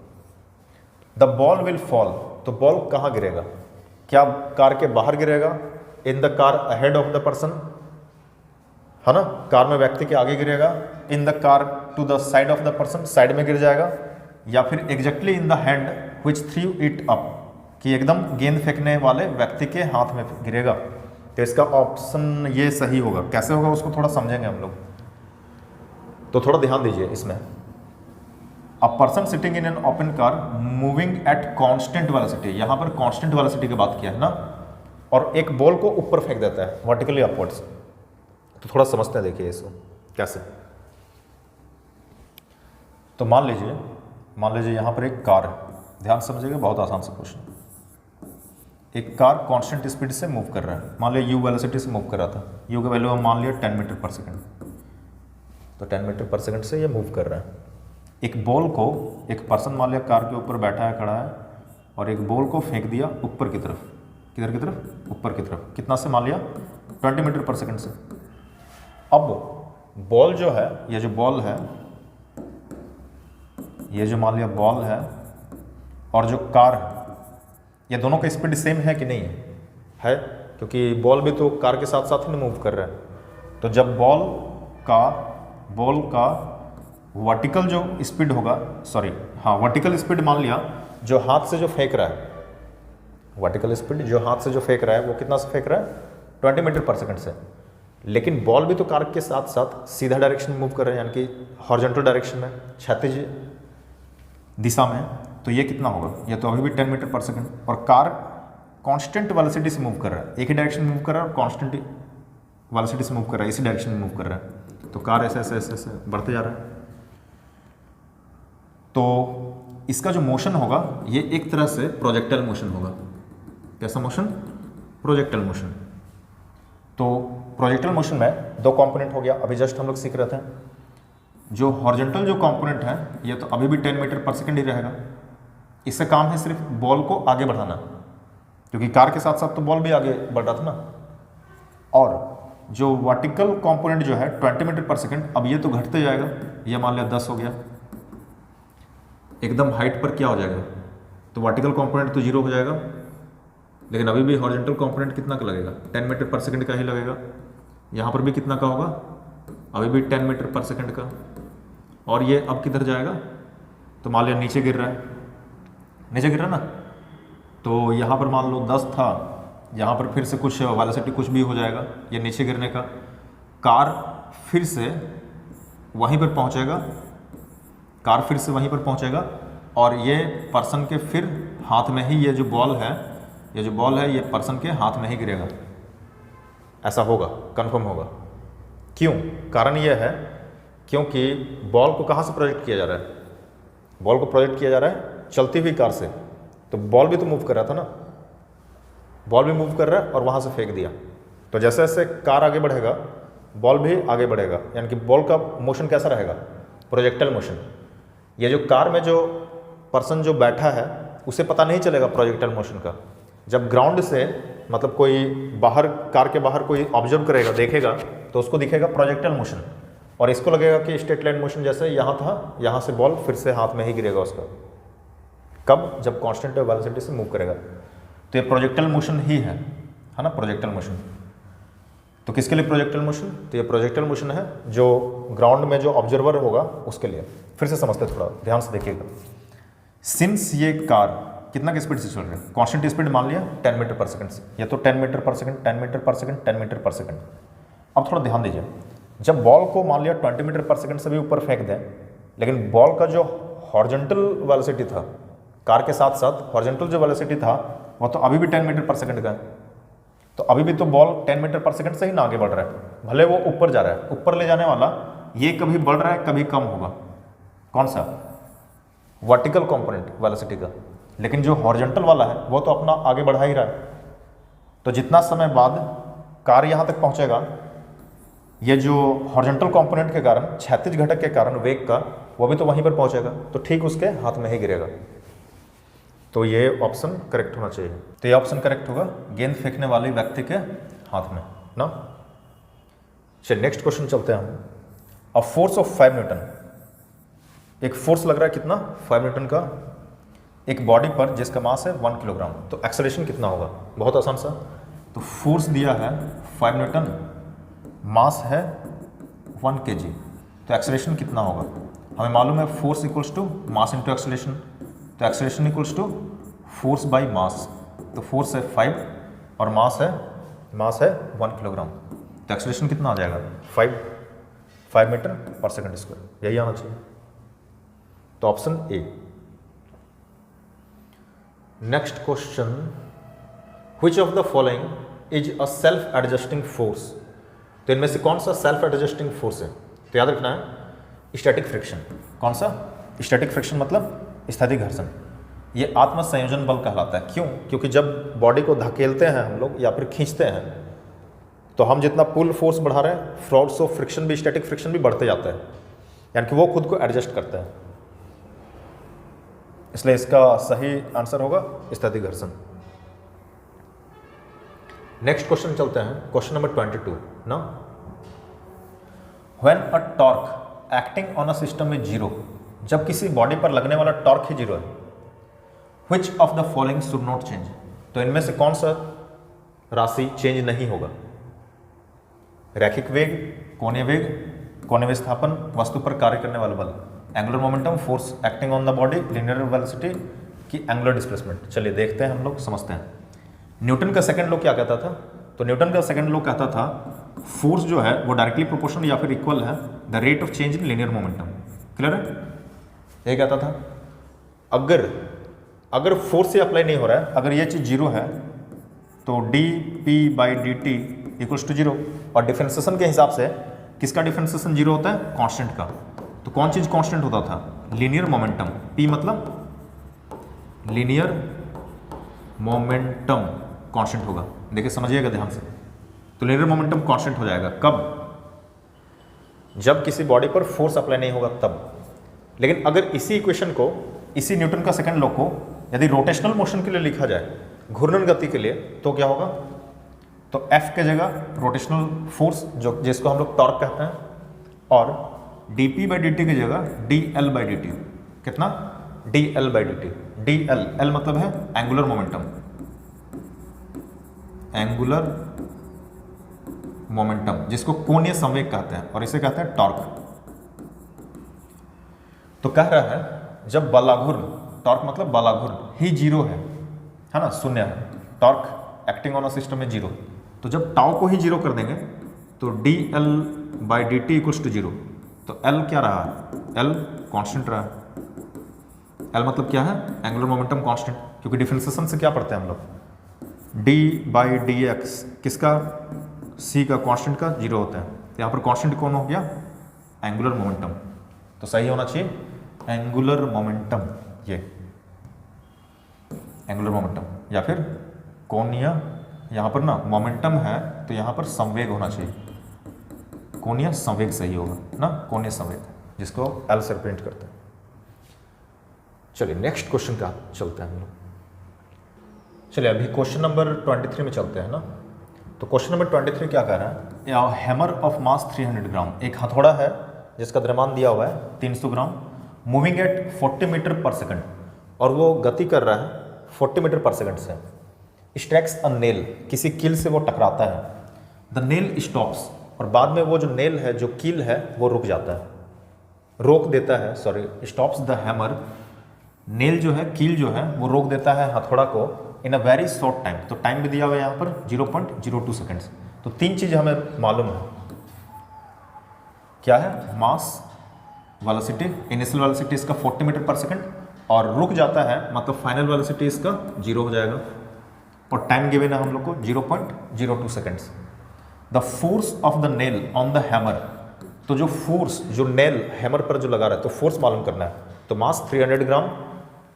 द बॉल विल फॉल, तो बॉल कहाँ गिरेगा, क्या कार के बाहर गिरेगा, in the car ahead of the person, है ना, कार में व्यक्ति के आगे गिरेगा, in the car to the side of the person, side में गिर जाएगा, या फिर exactly in the hand which threw it up, कि एकदम गेंद फेंकने वाले व्यक्ति के हाथ में गिरेगा। तो इसका ऑप्शन ये सही होगा। कैसे होगा उसको थोड़ा समझेंगे हम लोग, तो थोड़ा ध्यान दीजिए इसमें। A person sitting in an open car moving at constant velocity, यहाँ पर कांस्टेंट वेलोसिटी की बात किया है ना, और एक बॉल को ऊपर फेंक देता है वर्टिकली अपवर्ड्स। तो थोड़ा समझते हैं, देखिए इसको कैसे। तो मान लीजिए यहाँ पर एक कार है, ध्यान समझिएगा, बहुत आसान सा क्वेश्चन। एक कार कांस्टेंट स्पीड से मूव कर रहा है, मान लिया यू वेलोसिटी से मूव कर रहा था, यू का वैल्यू हम मान लिया 10 मीटर पर सेकेंड, तो 10 मीटर पर सेकेंड से ये मूव कर रहा है। एक बॉल को एक पर्सन मान लिया कार के ऊपर बैठा है, खड़ा है, और एक बॉल को फेंक दिया ऊपर की तरफ, किधर की तरफ, ऊपर की तरफ, कितना से, मान लिया 20 मीटर पर सेकेंड से। अब बॉल जो है, ये जो बॉल है, ये जो मान लिया बॉल है, और जो कार है, ये दोनों का स्पीड सेम है कि नहीं है, क्योंकि बॉल भी तो कार के साथ साथ ही मूव कर रहा है। तो जब बॉल का वर्टिकल जो स्पीड होगा, वर्टिकल स्पीड मान लिया जो हाथ से जो फेंक रहा है, वर्टिकल स्पीड जो हाथ से जो फेंक रहा है वो कितना से फेंक रहा है, 20 मीटर पर सेकंड से। लेकिन बॉल भी तो कार के साथ साथ सीधा डायरेक्शन में मूव कर रहे हैं, यानी कि हॉरिजॉन्टल डायरेक्शन में, क्षैतिज दिशा में। तो ये कितना होगा, ये तो अभी भी 10 मीटर पर सेकंड, और कार कांस्टेंट वेलोसिटी से मूव कर रहा है, एक ही डायरेक्शन में मूव कर रहा है, और कांस्टेंट वेलोसिटी से मूव कर रहा है, इसी डायरेक्शन में मूव कर रहा है। तो कार ऐसे ऐसे ऐसे ऐसे बढ़ते जा रहा है। तो इसका जो मोशन होगा ये एक तरह से प्रोजेक्टाइल मोशन होगा। कैसा मोशन, प्रोजेक्टाइल मोशन। तो प्रोजेक्टाइल मोशन में दो कंपोनेंट हो गया, अभी जस्ट हम लोग सीख रहे थे। जो हॉरिजॉन्टल जो कंपोनेंट है ये तो अभी भी 10 मीटर पर सेकंड ही रहेगा, इससे काम है सिर्फ बॉल को आगे बढ़ाना, क्योंकि कार के साथ साथ तो बॉल भी आगे बढ़ रहा था ना। और जो वर्टिकल कंपोनेंट जो है 20 मीटर पर सेकंड, अब ये तो घटते जाएगा, ये मान लिया 10 हो गया, एकदम हाइट पर क्या हो जाएगा, तो वर्टिकल कंपोनेंट तो 0 हो जाएगा, लेकिन अभी भी हॉरिजॉन्टल कंपोनेंट कितना का लगेगा, 10 मीटर पर सेकंड का ही लगेगा। यहाँ पर भी कितना का होगा, अभी भी 10 मीटर पर सेकंड का। और ये अब किधर जाएगा, तो मान लिया नीचे गिर रहा है, नीचे गिर रहा है ना, तो यहाँ पर मान लो 10 था, यहाँ पर फिर से कुछ वेलोसिटी कुछ भी हो जाएगा, ये नीचे गिरने का, कार फिर से वहीं पर पहुँचेगा, कार फिर से वहीं पर पहुँचेगा, और ये पर्सन के फिर हाथ में ही ये जो बॉल है ये जो बॉल है ये पर्सन के हाथ में ही गिरेगा, ऐसा होगा, कंफर्म होगा। क्यों? कारण यह है क्योंकि बॉल को कहाँ से प्रोजेक्ट किया जा रहा है? बॉल को प्रोजेक्ट किया जा रहा है चलती हुई कार से, तो बॉल भी तो मूव कर रहा था ना, बॉल भी मूव कर रहा है और वहाँ से फेंक दिया। तो जैसे जैसे कार आगे बढ़ेगा बॉल भी आगे बढ़ेगा, यानी कि बॉल का मोशन कैसा रहेगा? Projectile motion. ये जो कार में जो पर्सन जो बैठा है उसे पता नहीं चलेगा प्रोजेक्टाइल मोशन का। जब ग्राउंड से मतलब कोई बाहर, कार के बाहर कोई ऑब्जर्व करेगा, देखेगा, तो उसको दिखेगा प्रोजेक्टाइल मोशन, और इसको लगेगा कि स्ट्रेट लाइन मोशन जैसे यहाँ था, यहाँ से बॉल फिर से हाथ में ही गिरेगा उसका। कब? जब कांस्टेंट वेलोसिटी से मूव करेगा। तो ये प्रोजेक्टाइल मोशन ही है ना, प्रोजेक्टाइल मोशन। तो किसके लिए प्रोजेक्टाइल मोशन? तो ये प्रोजेक्टाइल मोशन है जो ग्राउंड में जो ऑब्जर्वर होगा उसके लिए। फिर से समझते, थोड़ा ध्यान से देखिएगा। सिंस ये कार कितना की स्पीड से चल रही है? कांस्टेंट स्पीड मान लिया 10 मीटर पर सेकंड से, ये तो 10 मीटर पर सेकंड, 10 मीटर पर सेकंड, 10 मीटर पर सेकंड। अब थोड़ा ध्यान दीजिए, जब बॉल को मान लिया 20 मीटर पर सेकंड से भी ऊपर फेंक दें, लेकिन बॉल का जो हॉरिजॉन्टल वेलोसिटी था, कार के साथ साथ हॉरिजॉन्टल जो वेलोसिटी था वो तो अभी भी 10 मीटर पर सेकंड का है। तो अभी भी तो बॉल 10 मीटर पर सेकंड से ही ना आगे बढ़ रहा है, भले वो ऊपर जा रहा है। ऊपर ले जाने वाला ये कभी बढ़ रहा है कभी कम होगा, कौन सा? वर्टिकल कंपोनेंट वेलोसिटी का। लेकिन जो हॉरिजॉन्टल वाला है वो तो अपना आगे बढ़ा ही रहा है। तो जितना समय बाद कार यहाँ तक पहुँचेगा, ये जो हॉरिजॉन्टल कंपोनेंट के कारण, क्षैतिज घटक के कारण वेग का, वो भी तो वहीं पर पहुँचेगा, तो ठीक उसके हाथ में ही गिरेगा। तो ये ऑप्शन करेक्ट होना चाहिए। तो ये ऑप्शन करेक्ट होगा, गेंद फेंकने वाले व्यक्ति के हाथ में ना। चलिए नेक्स्ट क्वेश्चन चलते हैं हम। अ फोर्स ऑफ 5 न्यूटन, एक फोर्स लग रहा है कितना? 5 न्यूटन का एक बॉडी पर जिसका मास है 1 किलोग्राम, तो एक्सेलरेशन कितना होगा? बहुत आसान सा। तो फोर्स दिया है 5 न्यूटन, मास है 1 kg, तो एक्सेलरेशन कितना होगा? हमें मालूम है force equals to mass into acceleration, तो acceleration equals to force by mass. तो फोर्स है 5 और मास है 1 किलोग्राम, तो एक्सेलरेशन कितना आ जाएगा? 5 मीटर पर सेकंड स्क्वायर, यही आना चाहिए। तो option A. Next question, which of the following is a self adjusting force? तो इनमें से कौन सा सेल्फ एडजस्टिंग फोर्स है? तो याद रखना है स्टैटिक फ्रिक्शन। कौन सा? स्टैटिक फ्रिक्शन मतलब स्थैतिक घर्षण। ये आत्म संयोजन बल कहलाता है। क्यों? क्योंकि जब बॉडी को धकेलते हैं हम लोग या फिर खींचते हैं, तो हम जितना पुल फोर्स बढ़ा रहे हैं, फोर्स ऑफ फ्रिक्शन भी, स्टैटिक फ्रिक्शन भी बढ़ते जाता है, यानी कि वो खुद को एडजस्ट करता है। इसलिए इसका सही आंसर होगा स्थैतिक घर्षण। नेक्स्ट क्वेश्चन चलते हैं, क्वेश्चन नंबर 22 ना। When a torque acting on a system is 0, जब किसी बॉडी पर लगने वाला टॉर्क ही 0 है, which of the following should not change? तो इनमें से कौन सा राशि चेंज नहीं होगा? रैखिक वेग, कोणीय वेग, कोणीय विस्थापन, वस्तु पर कार्य करने वाला बल, angular momentum, force acting on the body, linear velocity की एंगुलर डिस्प्लेसमेंट। चलिए देखते हैं, हम लोग समझते हैं। न्यूटन का सेकंड लॉ क्या कहता था? तो न्यूटन का सेकंड लॉ कहता था फोर्स जो है वो डायरेक्टली प्रोपोर्शनल या फिर इक्वल है the rate of change in linear momentum. Clear है? ये कहता था अगर फोर्स से अप्लाई नहीं हो रहा है, अगर ये चीज 0 है तो D P by D T equals to 0। और डिफरेंशिएशन के हिसाब से किसका डिफरेंशिएशन 0 होता है? कांस्टेंट का। तो कौन चीज कांस्टेंट होता था? Linear momentum. पी मतलब लीनियर मोमेंटम कांस्टेंट होगा। देखिए समझिएगा ध्यान से, तो लीनियर मोमेंटम कांस्टेंट हो जाएगा कब? जब किसी बॉडी पर फोर्स अप्लाई नहीं होगा तब। लेकिन अगर इसी इक्वेशन को, इसी न्यूटन का सेकंड लॉ को यदि रोटेशनल मोशन के लिए लिखा जाए, घूर्णन गति के लिए, तो क्या होगा? तो F के जगह रोटेशनल फोर्स जो जिसको हम लोग टॉर्क कहते हैं, और dp बाई डी टी की जगह dl बाई डी टी। कितना? dl by D T. dl, l मतलब है एंगुलर मोमेंटम, एंगुलर मोमेंटम जिसको कोणीय संवेग कहते हैं, और इसे कहते हैं टॉर्क। तो कह रहा है जब बलाघूर्ण, टॉर्क मतलब बलाघूर्ण ही 0 है ना, शून्य है, torque acting on a system में 0, तो जब टाउ को ही 0 कर देंगे तो D L by D T equals to 0। तो एल क्या रहा? एल कांस्टेंट रहा। एल मतलब क्या है? एंगुलर मोमेंटम कांस्टेंट, क्योंकि डिफरेंशिएशन से क्या पढ़ते हैं हम लोग? d/dx किसका, c का कांस्टेंट का 0 होता है। तो यहाँ पर कांस्टेंट कौन हो गया, एंगुलर मोमेंटम। तो सही होना चाहिए एंगुलर मोमेंटम, ये एंगुलर मोमेंटम, या फिर कोणीय, यहाँ पर ना मोमेंटम है तो यहाँ पर संवेग होना चाहिए, कोणीय संवेग सही होगा ना, कोणीय संवेग, जिसको एल से रिप्रेजेंट करते हैं। चलिए नेक्स्ट क्वेश्चन का चलते हैं हम लोग। चलिए अभी क्वेश्चन नंबर 23 में चलते हैं ना। तो क्वेश्चन नंबर 23 क्या कह रहा है, हैमर ऑफ मास 300 ग्राम, एक हथौड़ा है जिसका द्रव्यमान दिया हुआ है 300 ग्राम, मूविंग एट 40 मीटर पर सेकंड, और वो गति कर रहा है 40 मीटर पर सेकंड से। स्ट्रैक्स अ नेल, किसी कील से वो टकराता है। द नेल स्टॉप्स, और बाद में वो जो नेल है, जो कील है, वो रुक जाता है, रोक देता है, sorry, stops the hammer, nail जो है, कील जो है, वो रोक देता है हथौड़ा को इन अ वेरी शॉर्ट टाइम। तो टाइम भी दिया हुआ है यहाँ पर 0.02 सेकेंड्स। तो तीन चीज़ हमें मालूम है, क्या है, मास, वेलोसिटी, इनिशियल वेलोसिटी इसका 40 मीटर पर सेकंड, और रुक जाता है मतलब फाइनल वेलोसिटी इसका 0 हो जाएगा, और टाइम गिवन है हम लोग को 0.02 seconds. The force of the nail on the hammer, तो जो फोर्स, जो नेल हैमर पर जो लगा रहा है, तो फोर्स मालूम करना है। तो मास 300 ग्राम,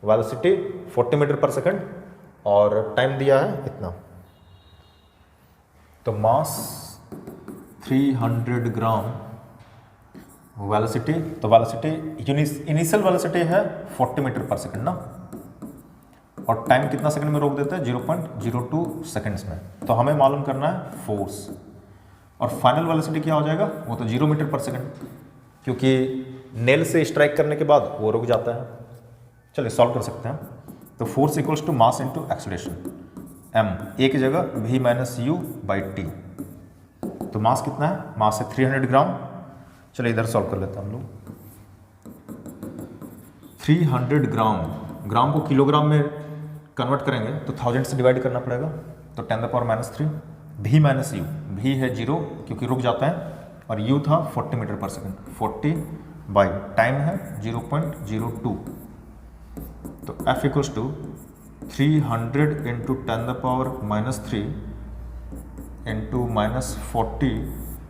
वेलोसिटी 40 मीटर पर सेकंड, और टाइम दिया है इतना। तो मास 300 ग्राम, वेलोसिटी, तो वेलोसिटी इनिशियल वेलोसिटी है 40 मीटर पर सेकंड ना, और टाइम कितना सेकंड में रोक देता है, 0.02 सेकंड्स में। तो हमें मालूम करना है फोर्स, और फाइनल वेलोसिटी क्या हो जाएगा, वो तो 0 मीटर पर सेकंड, क्योंकि नेल से स्ट्राइक करने के बाद वो रुक जाता है। चलिए सॉल्व कर सकते हैं। तो force equals to mass into acceleration, m एक जगह v minus U by T. तो मास कितना है, मास है 300 ग्राम। चलिए इधर सॉल्व कर लेते हैं हम लोग। 300 ग्राम, ग्राम को किलोग्राम में कन्वर्ट करेंगे तो 1000 से डिवाइड करना पड़ेगा, तो 10⁻³ v माइनस यू, v है 0 क्योंकि रुक जाता है, और u था 40 मीटर पर सेकंड, 40 बाई टाइम है 0.02। तो F equals to 300 into 10⁻³ into -40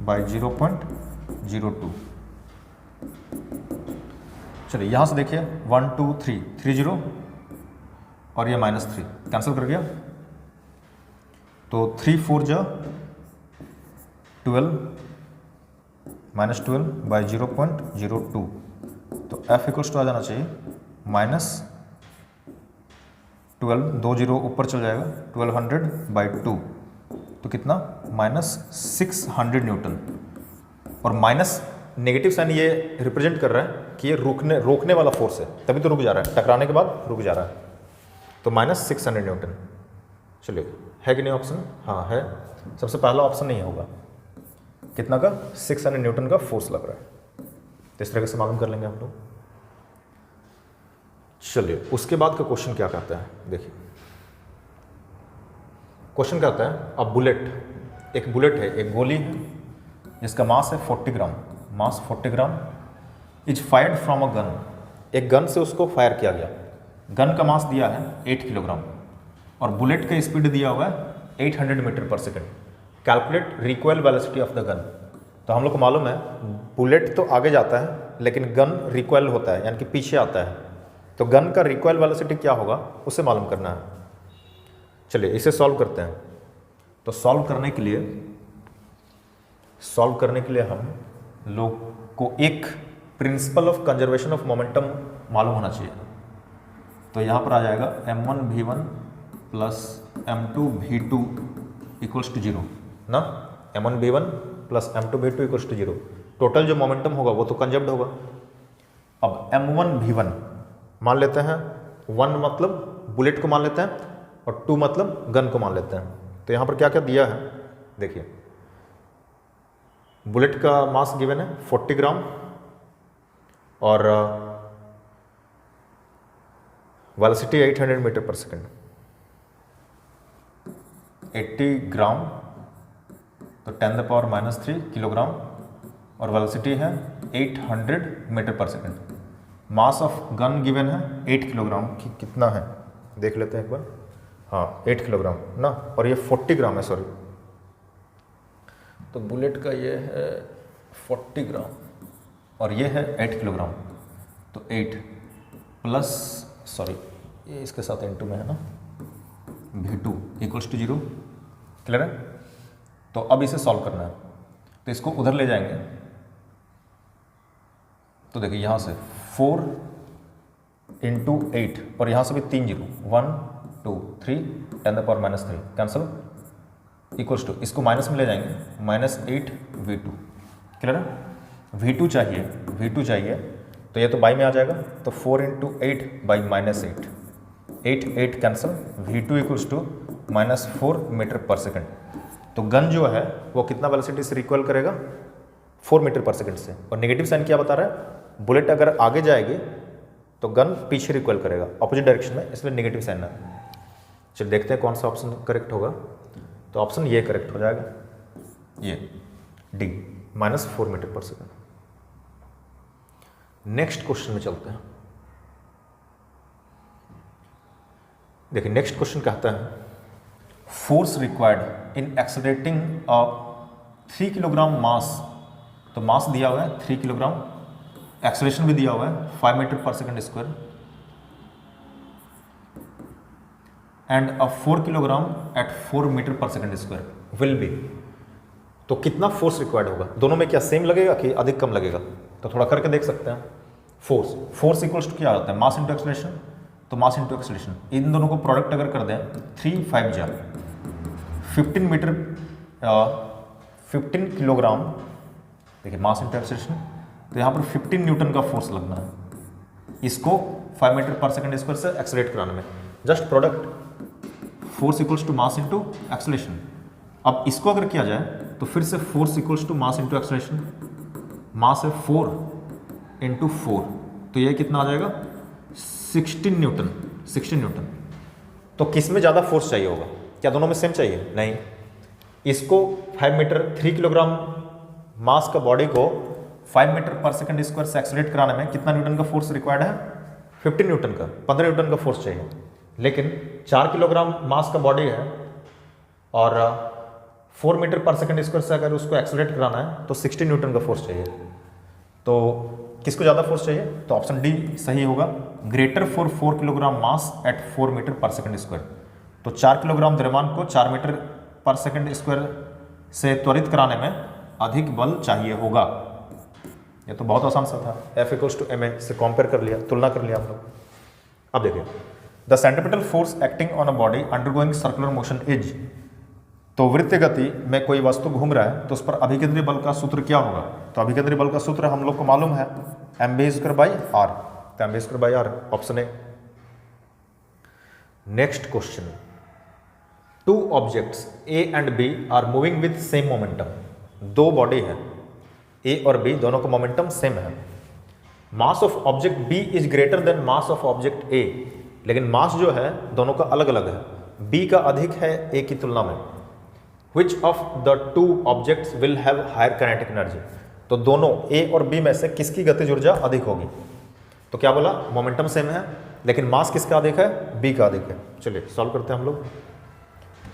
by 0.02। चलिए यहाँ से देखिए 1 2 3 3 0 और ये -3 कैंसिल कर गया, तो 3 4 जा 12 -12 बाई 0.02। तो F इक्वल्स टू आ जाना चाहिए -12, 2 0 ऊपर चल जाएगा, 1200 बाई 2, तो कितना, -600 न्यूटन। और माइनस नेगेटिव साइन ये रिप्रेजेंट कर रहा है कि ये रोकने वाला फोर्स है, तभी तो रुक जा रहा है, टकराने के बाद रुक जा रहा है। तो -600 न्यूटन। चलिए है कि नहीं ऑप्शन, हाँ है, सबसे पहला ऑप्शन नहीं होगा, कितना का, 600 न्यूटन का फोर्स लग रहा है। तो इस तरह से मालूम कर लेंगे हम लोग। चलिए उसके बाद का क्वेश्चन क्या कहता है, देखिए क्वेश्चन क्या कहता है, अब बुलेट, एक बुलेट है, एक गोली है जिसका मास है 40 gram, mass 40 gram, is fired from a gun, एक गन से उसको फायर किया गया। गन का मास दिया है 8 किलोग्राम, और बुलेट का स्पीड दिया हुआ है 800 मीटर पर second. Calculate recoil velocity of the gun. तो हम लोग को मालूम है बुलेट तो आगे जाता है लेकिन गन रिकॉइल होता है, यानी कि पीछे आता है। तो गन का रिकॉइल वेलोसिटी क्या होगा उसे मालूम करना है। चलिए इसे सॉल्व करते हैं। तो सॉल्व करने के लिए हम लोग को एक principle of conservation of momentum मालूम होना चाहिए। तो यहाँ पर आ जाएगा m1v1 plus m2v2 equals to 0 ना, m1v1 plus m2v2 equals to 0। Total जो मोमेंटम होगा वो तो कंजर्व्ड होगा। अब m1v1 मान लेते हैं, 1 मतलब बुलेट को मान लेते हैं और 2 मतलब गन को मान लेते हैं। तो यहाँ पर क्या क्या दिया है देखिए, बुलेट का मास गिवन है 40 ग्राम और वेलोसिटी 800 मीटर पर सेकंड, 80 ग्राम तो 10⁻³ किलोग्राम, और वेलोसिटी है 800 मीटर पर second. Mass of gun given है 8 किलोग्राम, कितना है देख लेते हैं एक बार। हाँ 8 किलोग्राम ना, और ये 40 ग्राम है, सॉरी। तो बुलेट का ये है 40 ग्राम और ये है 8 किलोग्राम। तो 8 प्लस, सॉरी ये इसके साथ इनटू में है ना, V2 इक्वल्स टू 0। क्लियर है? तो अब इसे सॉल्व करना है, तो इसको उधर ले जाएंगे। तो देखिए यहाँ से 4 इंटू 8 और यहाँ से भी 3 जीरो, 1 2 3 10⁻³ कैंसल इक्वल्स टू, इसको माइनस में ले जाएंगे, -8 V2। क्लियर है? V2 चाहिए, तो ये तो बाई में आ जाएगा, तो 4 into 8 by -8, 8 cancel, V2 equals to -4 metre per second. तो गन जो है वो कितना वेलोसिटी से रिकॉइल करेगा? 4 मीटर पर सेकेंड से। और नेगेटिव साइन क्या बता रहा है? बुलेट अगर आगे जाएगी तो गन पीछे रिकॉइल करेगा ऑपोजिट डायरेक्शन में, इसलिए नेगेटिव साइन है। चलिए देखते हैं कौन सा ऑप्शन करेक्ट होगा। तो ऑप्शन ये करेक्ट हो जाएगा, ये D, -4 metre per second. Next question में चलते हैं। देखिए नेक्स्ट क्वेश्चन कहता है force required in accelerating a 3 kilogram mass. तो मास दिया हुआ है 3 किलोग्राम, एक्सेलरेशन भी दिया हुआ है 5 metre per second square, and a 4 kilogram at 4 metre per second square will be. तो कितना फोर्स रिक्वायर्ड होगा? दोनों में क्या सेम लगेगा कि अधिक कम लगेगा? तो थोड़ा करके देख सकते हैं। फोर्स इक्वल्स टू क्या होता है? मास इंटू एक्सेलरेशन। तो मास इंटू एक्सेलरेशन, इन दोनों को प्रोडक्ट अगर कर दें 3 5 जा 15 मीटर 15 किलोग्राम, देखिए मास इंटू एक्सेलरेशन, तो यहाँ पर 15 न्यूटन का फोर्स लगना है इसको 5 मीटर पर सेकेंड स्क्वायर से एक्सेलरेट कराने में। Just product, force equals to mass into acceleration. अब इसको अगर किया जाए तो फिर से force equals to mass into acceleration, mass है 4 इंटू 4, तो ये कितना आ जाएगा? 16 न्यूटन। 16 न्यूटन। तो किस में ज़्यादा फोर्स चाहिए होगा? क्या दोनों में सेम चाहिए? नहीं। इसको 5 मीटर 3 किलोग्राम मास का बॉडी को 5 मीटर पर सेकेंड स्क्वायर से एक्सेलरेट कराने में कितना न्यूटन का फोर्स रिक्वायर्ड है? 15 न्यूटन का, 15 न्यूटन का फोर्स चाहिए। लेकिन 4 किलोग्राम मास का बॉडी है और 4 मीटर पर सेकेंड स्क्वायर से अगर उसको एक्सेलरेट कराना है तो 60 न्यूटन का फोर्स चाहिए। तो किसको ज़्यादा फोर्स चाहिए? तो ऑप्शन डी सही होगा, greater for 4 kilogram mass at 4 metre per second square. तो 4 किलोग्राम द्रव्यमान को 4 मीटर पर सेकेंड स्क्वायर से त्वरित कराने में अधिक बल चाहिए होगा। ये तो बहुत आसान सा था, F इक्वल्स टू ma से कंपेयर कर लिया, तुलना कर लिया हम लोग। अब देखिए the centripetal force acting on a body undergoing circular motion is. तो वृत्तीय गति में कोई वस्तु घूम रहा है तो उस पर अभिकेंद्री बल का सूत्र क्या होगा? तो अभिकेंद्री बल का सूत्र हम लोग को मालूम है, mv²/r। तो mv²/r option A. Next question, 2 objects A and B are moving with same momentum. 2 body है, A और B दोनों का मोमेंटम सेम है। Mass of object B is greater than mass of object A, लेकिन मास जो है दोनों का अलग अलग है। B का अधिक है A की तुलना में। Which of the 2 objects will have higher kinetic energy? तो दोनों A और B में से किसकी गतिज ऊर्जा अधिक होगी? तो क्या बोला? मोमेंटम सेम है लेकिन मास किसका अधिक है? B का अधिक है। चलिए सॉल्व करते हैं, हम लोग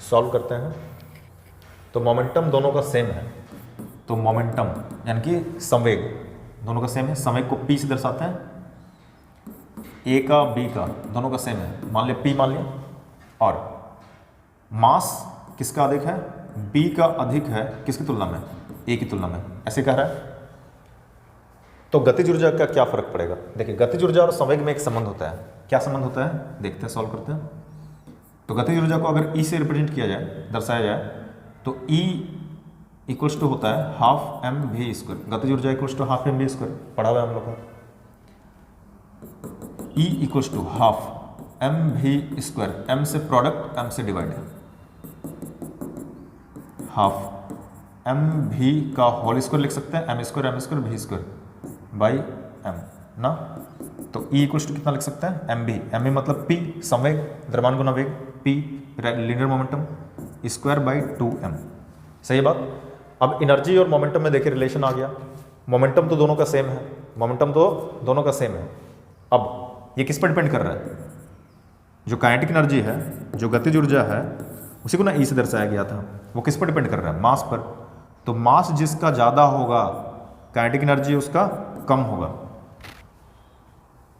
सॉल्व करते हैं। तो मोमेंटम दोनों का सेम है, तो मोमेंटम यानी कि संवेग दोनों का सेम है। संवेग को P से दर्शाते हैं, A का B का दोनों का सेम है, मान लिया P मान लिया। और मास किसका अधिक है? B का अधिक है किसकी तुलना में? A की तुलना में, ऐसे कह रहा है। तो गतिज ऊर्जा का क्या फर्क पड़ेगा? देखिए गतिज ऊर्जा और संवेग में एक संबंध होता है। क्या संबंध होता है? देखते हैं, सॉल्व करते हैं। तो गतिज ऊर्जा को अगर E से रिप्रेजेंट किया जाए, दर्शाया जाए, तो E इक्वल्स टू होता है हाफ mv²। गतिज ऊर्जा इक्वल्स टू हाफ mv², पढ़ा हुआ है हम लोग का। E equals to half mv², m से प्रोडक्ट, m से डिवाइड है, हाफ mv का होल स्क्वायर लिख सकते हैं, m² v² बाई m ना। तो E इक्वल्स टू कितना लिख सकते हैं? mv मतलब P संवेग, द्रव्यमान गुना वेग, P linear momentum, square by 2m। सही बात। अब एनर्जी और मोमेंटम में देखिए रिलेशन आ गया। मोमेंटम तो दोनों का सेम है, मोमेंटम तो दोनों का सेम है। अब ये किस पर डिपेंड कर रहा है? जो काइनेटिक एनर्जी है, जो गतिज ऊर्जा है उसी को ना ई से दर्शाया गया था, वो किस पर डिपेंड कर रहा है? मास पर। तो मास जिसका ज़्यादा होगा काइनेटिक एनर्जी उसका कम होगा,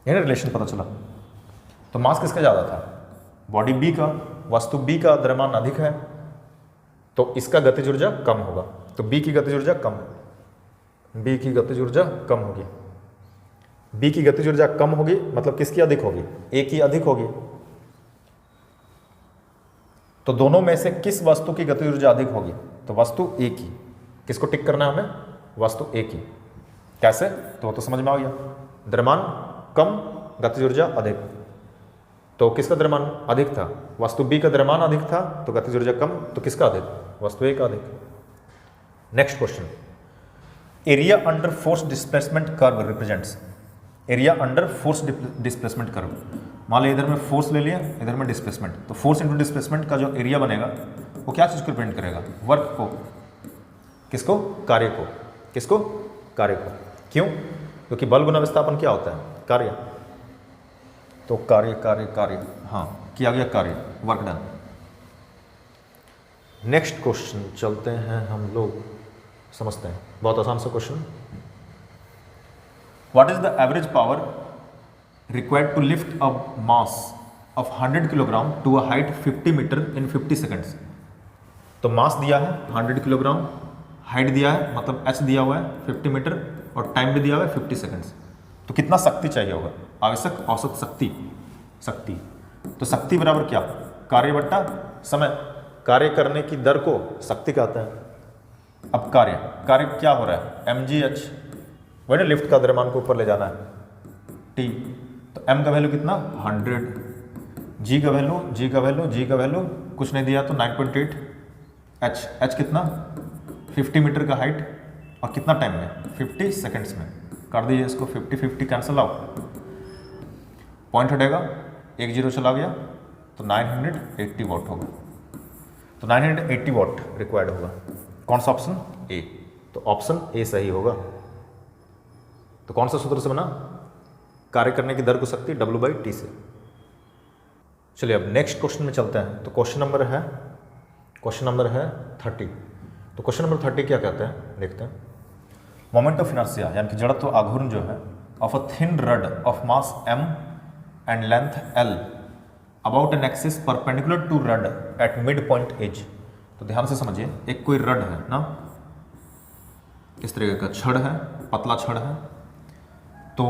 ये ना रिलेशन पता चला। तो मास किसका ज़्यादा था? बॉडी बी का, वस्तु बी का द्रव्यमान अधिक है तो इसका गतिज ऊर्जा कम होगा। तो बी की गतिज ऊर्जा कम, बी की गतिज ऊर्जा कम होगी। बी की गतिज ऊर्जा कम होगी मतलब किसकी अधिक होगी? ए की अधिक होगी। तो दोनों में से किस वस्तु की गतिज ऊर्जा अधिक होगी? तो वस्तु ए की। किसको टिक करना है हमें? वस्तु ए की। कैसे? तो वो तो समझ में आ गया, द्रव्यमान कम गतिज ऊर्जा अधिक। तो किसका द्रव्यमान अधिक था? वस्तु बी का द्रव्यमान अधिक था तो गतिज ऊर्जा कम, तो किसका अधिक? वस्तु ए का अधिक। Next question, area under force displacement curve represents. Area under force displacement curve, मान लो इधर में फोर्स ले लिया, इधर में डिस्प्लेसमेंट, तो फोर्स इंटू डिस्प्लेसमेंट का जो एरिया बनेगा वो क्या चीज़ को रिप्रेजेंट करेगा? वर्क को। किसको? कार्य को। किसको? कार्य को। क्यों? क्योंकि बल गुना विस्थापन क्या होता है? कार्य। तो कार्य कार्य कार्य, हाँ किया गया कार्य, वर्क डन। नेक्स्ट क्वेश्चन चलते हैं हम लोग, समझते हैं, बहुत आसान सा question. What is the average power required to lift a mass of 100 kilogram to a height 50 metre in 50 seconds. तो मास दिया है 100 किलोग्राम, हाइट दिया है मतलब h दिया हुआ है 50 मीटर और टाइम भी दिया हुआ है 50 सेकेंड्स। तो कितना शक्ति चाहिए होगा? आवश्यक औसत शक्ति। शक्ति तो शक्ति बराबर क्या? कार्य बट्टा समय। कार्य करने की दर को शक्ति कहते हैं। अब कार्य, कार्य क्या हो रहा है? mgh, वही ना लिफ्ट का द्रव्यमान को ऊपर ले जाना है, t। तो m का वैल्यू कितना? 100, g का वैल्यू, g का वैल्यू, g का वैल्यू कुछ नहीं दिया तो 9.8, h कितना? 50 मीटर का हाइट और कितना टाइम में? 50 सेकेंड्स में। कर दीजिए इसको, 50-50 कैंसिल आउट, पॉइंट हटेगा, एक जीरो चला गया तो 980 वॉट होगा। तो 980 वॉट रिक्वायर्ड होगा। कौन सा ऑप्शन? ए। तो ऑप्शन ए सही होगा। तो कौन सा सूत्र से बना? कार्य करने की दर को शक्ति W/T से। चलिए अब नेक्स्ट क्वेश्चन में चलते हैं। तो क्वेश्चन नंबर है 30। तो क्वेश्चन नंबर 30 क्या कहते हैं, देखते हैं। मोमेंट ऑफ इनर्शिया यानी कि जड़त्व आघूर्ण जो है of a thin rod of mass m and length l about an axis perpendicular to rod at mid point edge. तो ध्यान से समझिए, एक कोई रड है ना, इस तरह का छड़ है, पतला छड़ है, तो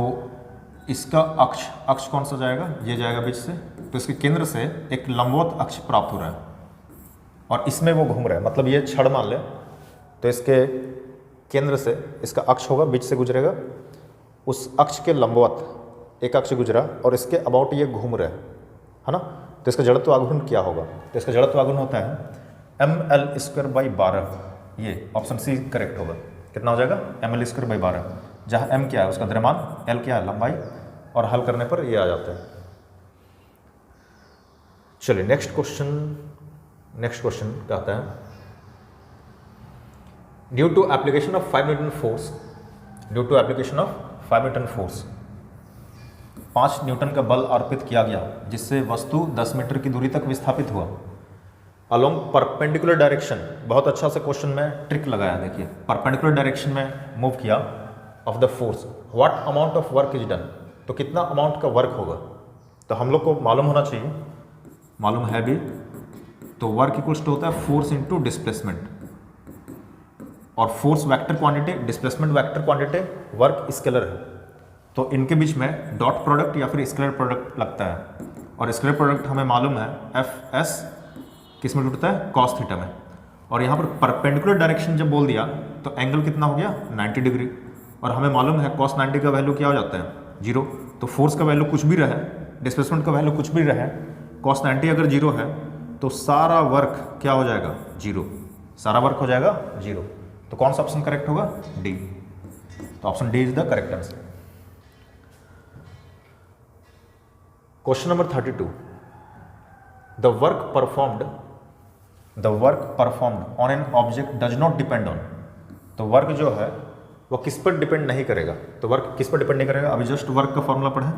इसका अक्ष कौन सा जाएगा? ये जाएगा बीच से। तो इसके केंद्र से एक लंबवत अक्ष प्राप्त हो रहा है और इसमें वो घूम रहा है, मतलब ये छड़ मान ले तो इसके केंद्र से इसका अक्ष होगा, बीच से गुजरेगा, उस अक्ष के लंबवत एक अक्ष गुजरा और इसके अबाउट ये घूम रहा है ना। तो इसका जड़त्व आघूर्ण क्या होगा? तो इसका जड़त्व आघूर्ण होता है ml²/12। ये ऑप्शन सी करेक्ट होगा। कितना हो जाएगा? ml²/12, जहाँ m क्या है उसका द्रव्यमान, l क्या है लंबाई, और हल करने पर ये आ जाता है। चलिए नेक्स्ट क्वेश्चन कहता है, due to application of 5 newton force 5 newton का बल अर्पित किया गया जिससे वस्तु 10 मीटर की दूरी तक विस्थापित हुआ अलोंग परपेंडिकुलर डायरेक्शन। बहुत अच्छा सा क्वेश्चन में ट्रिक लगाया, देखिए परपेंडिकुलर डायरेक्शन में मूव किया of the force, what amount of work is done. तो कितना अमाउंट का वर्क होगा? तो हम लोग को मालूम होना चाहिए, मालूम है भी। तो वर्क इक्वल्स टू होता है फोर्स इंटू डिस्प्लेसमेंट, और force vector quantity, displacement vector quantity, work scalar है। तो इनके बीच में डॉट प्रोडक्ट या फिर स्केलर प्रोडक्ट लगता है, और स्केलर प्रोडक्ट हमें मालूम है Fs किस में टूटता है? कॉस थीटा में। और यहाँ पर परपेंडिकुलर डायरेक्शन जब बोल दिया तो एंगल कितना हो गया? 90 डिग्री, और हमें मालूम है कॉस 90 का वैल्यू क्या हो जाता है? 0। तो फोर्स का वैल्यू कुछ भी रहे, डिस्प्लेसमेंट का वैल्यू कुछ भी रहे, कॉस 90 अगर 0 है तो सारा वर्क क्या हो जाएगा? 0। सारा वर्क हो जाएगा 0। तो कौन सा ऑप्शन करेक्ट होगा? डी। तो option D is the correct answer. Question number 32, the work performed on an object does not depend on. तो वर्क जो है वो किस पर डिपेंड नहीं करेगा? तो वर्क किस पर डिपेंड नहीं करेगा? अभी जस्ट वर्क का फॉर्मूला पढ़े,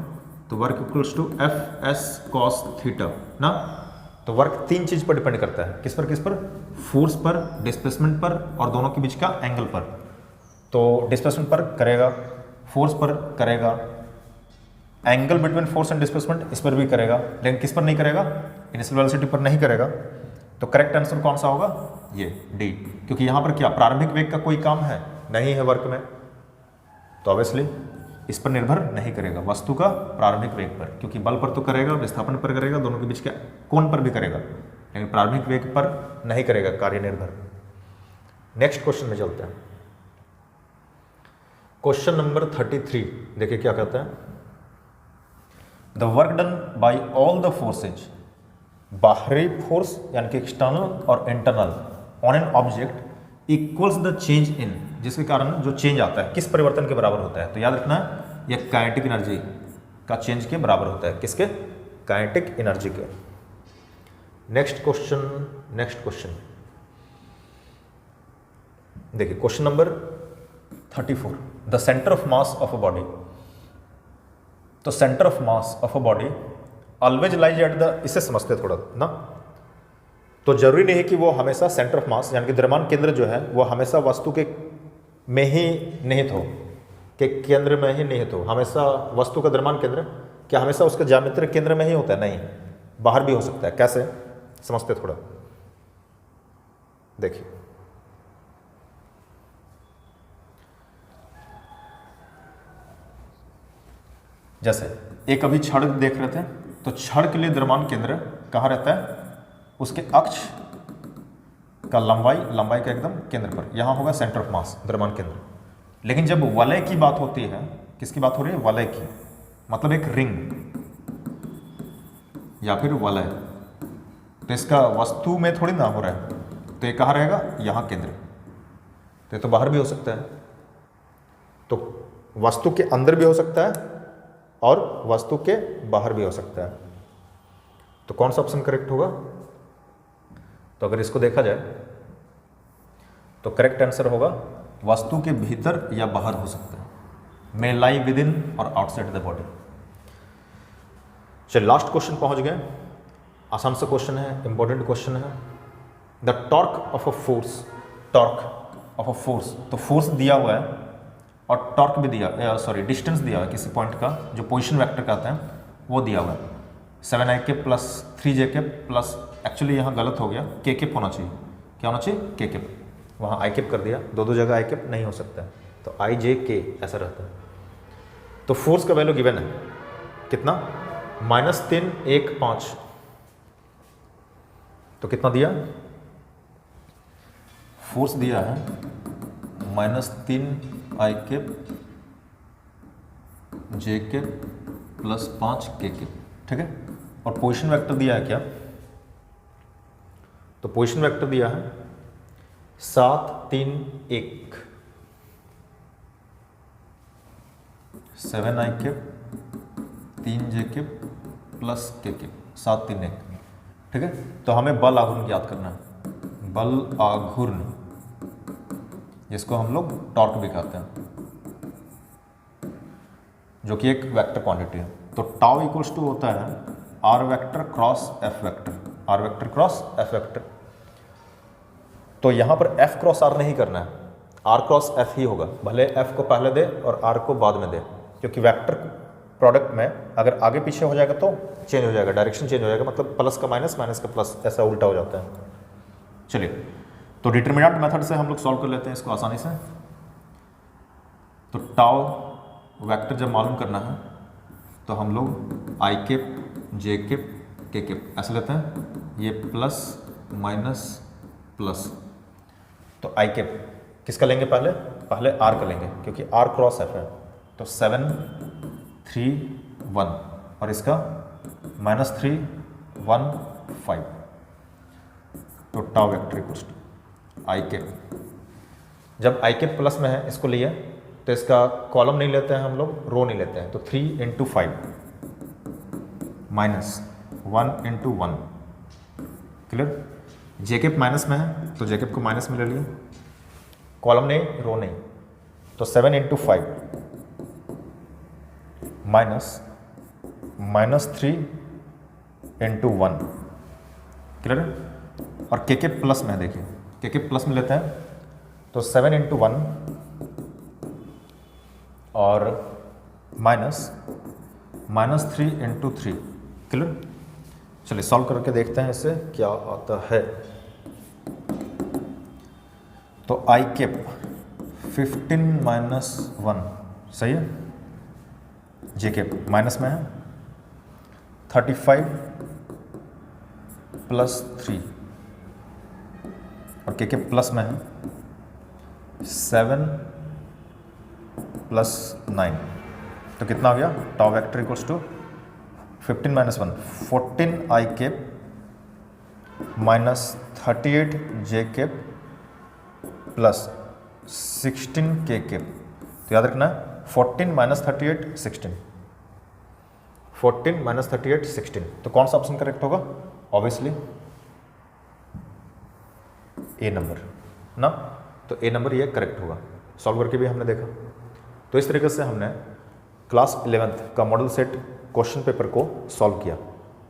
तो work equals to Fs cos theta ना। तो वर्क 3 चीज पर डिपेंड करता है, किस पर? फोर्स पर, डिस्प्लेसमेंट पर और दोनों के बीच का एंगल पर। तो डिस्प्लेसमेंट पर करेगा, फोर्स पर करेगा, angle between force and displacement इस पर भी करेगा, लेकिन किस पर नहीं करेगा? इनिशियल वेलोसिटी पर नहीं करेगा। तो करेक्ट आंसर कौन सा होगा? ये डी, क्योंकि यहां पर क्या प्रारंभिक वेग का कोई काम है नहीं है वर्क में, तो ऑब्वियसली इस पर निर्भर नहीं करेगा वस्तु का प्रारंभिक वेग पर, क्योंकि बल पर तो करेगा, विस्थापन पर करेगा, दोनों के बीच के कोण पर भी करेगा, लेकिन प्रारंभिक वेग पर नहीं करेगा कार्य निर्भर। नेक्स्ट क्वेश्चन में चलते हैं। क्वेश्चन नंबर 33 देखिए क्या कहता है। The work done by all the forces, बाहरी फोर्स यानी कि एक्सटर्नल और internal on an object equals the change in, जिसके कारण जो चेंज आता है किस परिवर्तन के बराबर होता है? तो याद रखना यह काइनेटिक एनर्जी का चेंज के बराबर होता है, किसके? काइनेटिक एनर्जी के। नेक्स्ट क्वेश्चन देखिए, question number 34, the centre of mass of a body. तो centre of mass of a body always lies at the, इसे समझते थोड़ा ना। तो जरूरी नहीं है कि वो हमेशा सेंटर ऑफ मास यानी कि द्रव्यमान केंद्र जो है वो हमेशा वस्तु के में ही निहित हो, के केंद्र में ही निहित हो। हमेशा वस्तु का द्रव्यमान केंद्र क्या हमेशा उसके ज्यामितीय केंद्र में ही होता है? नहीं, बाहर भी हो सकता है। कैसे समझते थोड़ा देखिए। जैसे एक अभी छड़ देख रहे थे, तो छड़ के लिए द्रव्यमान केंद्र कहाँ रहता है? उसके अक्ष का लंबाई का एकदम केंद्र पर, यहां होगा सेंटर ऑफ मास, द्रव्यमान केंद्र। लेकिन जब वलय की बात होती है, किसकी बात हो रही है? वलय की, मतलब एक रिंग या फिर वलय, तो इसका वस्तु में थोड़ी ना हो रहा है, तो ये कहाँ रहेगा? यहां केंद्र। तो ये तो बाहर भी हो सकता है, तो वस्तु के अंदर भी हो सकता है और वस्तु के बाहर भी हो सकता है। तो कौन सा ऑप्शन करेक्ट होगा? तो अगर इसको देखा जाए तो करेक्ट आंसर होगा वस्तु के भीतर या बाहर हो सकता है, मे लाई विद इन और आउटसाइड द बॉडी। चलिए लास्ट क्वेश्चन पहुंच गए। आसान सा क्वेश्चन है, इंपॉर्टेंट क्वेश्चन है। The torque of a force, तो फोर्स दिया हुआ है और टॉर्क भी दिया, सॉरी डिस्टेंस दिया हुआ है किसी पॉइंट का, जो पोजीशन वेक्टर कहते हैं वो दिया हुआ है 7ik plus 3j plus, actually यहाँ गलत हो गया, k होना चाहिए। क्या होना चाहिए? k, वहाँ i कर दिया, दो जगह i नहीं हो सकता है, तो ijk ऐसा रहता है। तो फोर्स का वैल्यू गिवन है कितना? -315। तो कितना दिया? फोर्स दिया है -3ik j प्लस 5k, ठीक है। और पोजीशन वेक्टर दिया है क्या? तो पोजीशन वेक्टर दिया है 7 3 1, 7ik 3j प्लस k, 7 3 1, ठीक है। तो हमें बल आघूर्ण याद करना है, बल आघूर्ण, जिसको हम लोग टॉर्क भी कहते हैं, जो कि एक वेक्टर क्वांटिटी है। तो टाउ इक्वल्स टू होता है R vector cross F vector, R vector cross F vector. तो यहां पर एफ क्रॉस आर नहीं करना है, आर क्रॉस एफ ही होगा, भले एफ को पहले दे और आर को बाद में दे, क्योंकि वेक्टर प्रोडक्ट में अगर आगे पीछे हो जाएगा तो चेंज हो जाएगा, डायरेक्शन चेंज हो जाएगा, मतलब प्लस का माइनस, माइनस का प्लस, ऐसा उल्टा हो जाता है। चलिए, तो डिटरमिनेंट मेथड से हम लोग सॉल्व कर लेते हैं इसको आसानी से। तो टाउ वेक्टर जब मालूम करना है तो हम लोग आई केप जे केप के केप ऐसे लेते हैं, ये प्लस माइनस प्लस। तो आई केप किसका लेंगे? पहले आर का लेंगे, क्योंकि आर क्रॉस एफ है। तो 7 3 1 और इसका -3 1 5। तो tau vector equals to I cap. जब आई केप प्लस में है इसको लिए तो इसका कॉलम नहीं लेते हैं हम लोग, रो नहीं लेते हैं, तो 3 × 5 माइनस 1 × 1, क्लियर। जेकेप माइनस में है तो जेकेप को माइनस में ले लिए, कॉलम नहीं रो नहीं, तो 7 × 5 माइनस -3 × 1, क्लियर है। और के प्लस में देखिए, के प्लस में लेते हैं तो 7 × 1 और -3 × 3, क्लियर। चलिए सॉल्व करके देखते हैं इससे क्या आता है। तो आई कैप 15 - 1 सही है, जे कैप माइनस में है 35 + 3 और के प्लस में है 7 + 9, तो कितना हो गया, tau vector equals to 15 - 1 14 I cap -38 J cap plus 16 K cap. तो याद रखना 14 - 38 16, 14 - 38 16, तो कौन सा ऑप्शन करेक्ट होगा, ऑब्वियसली ए नंबर ना, तो ए नंबर ये करेक्ट होगा। सॉल्व करके भी हमने देखा। तो इस तरीके से हमने क्लास 11th का मॉडल सेट क्वेश्चन पेपर को सॉल्व किया।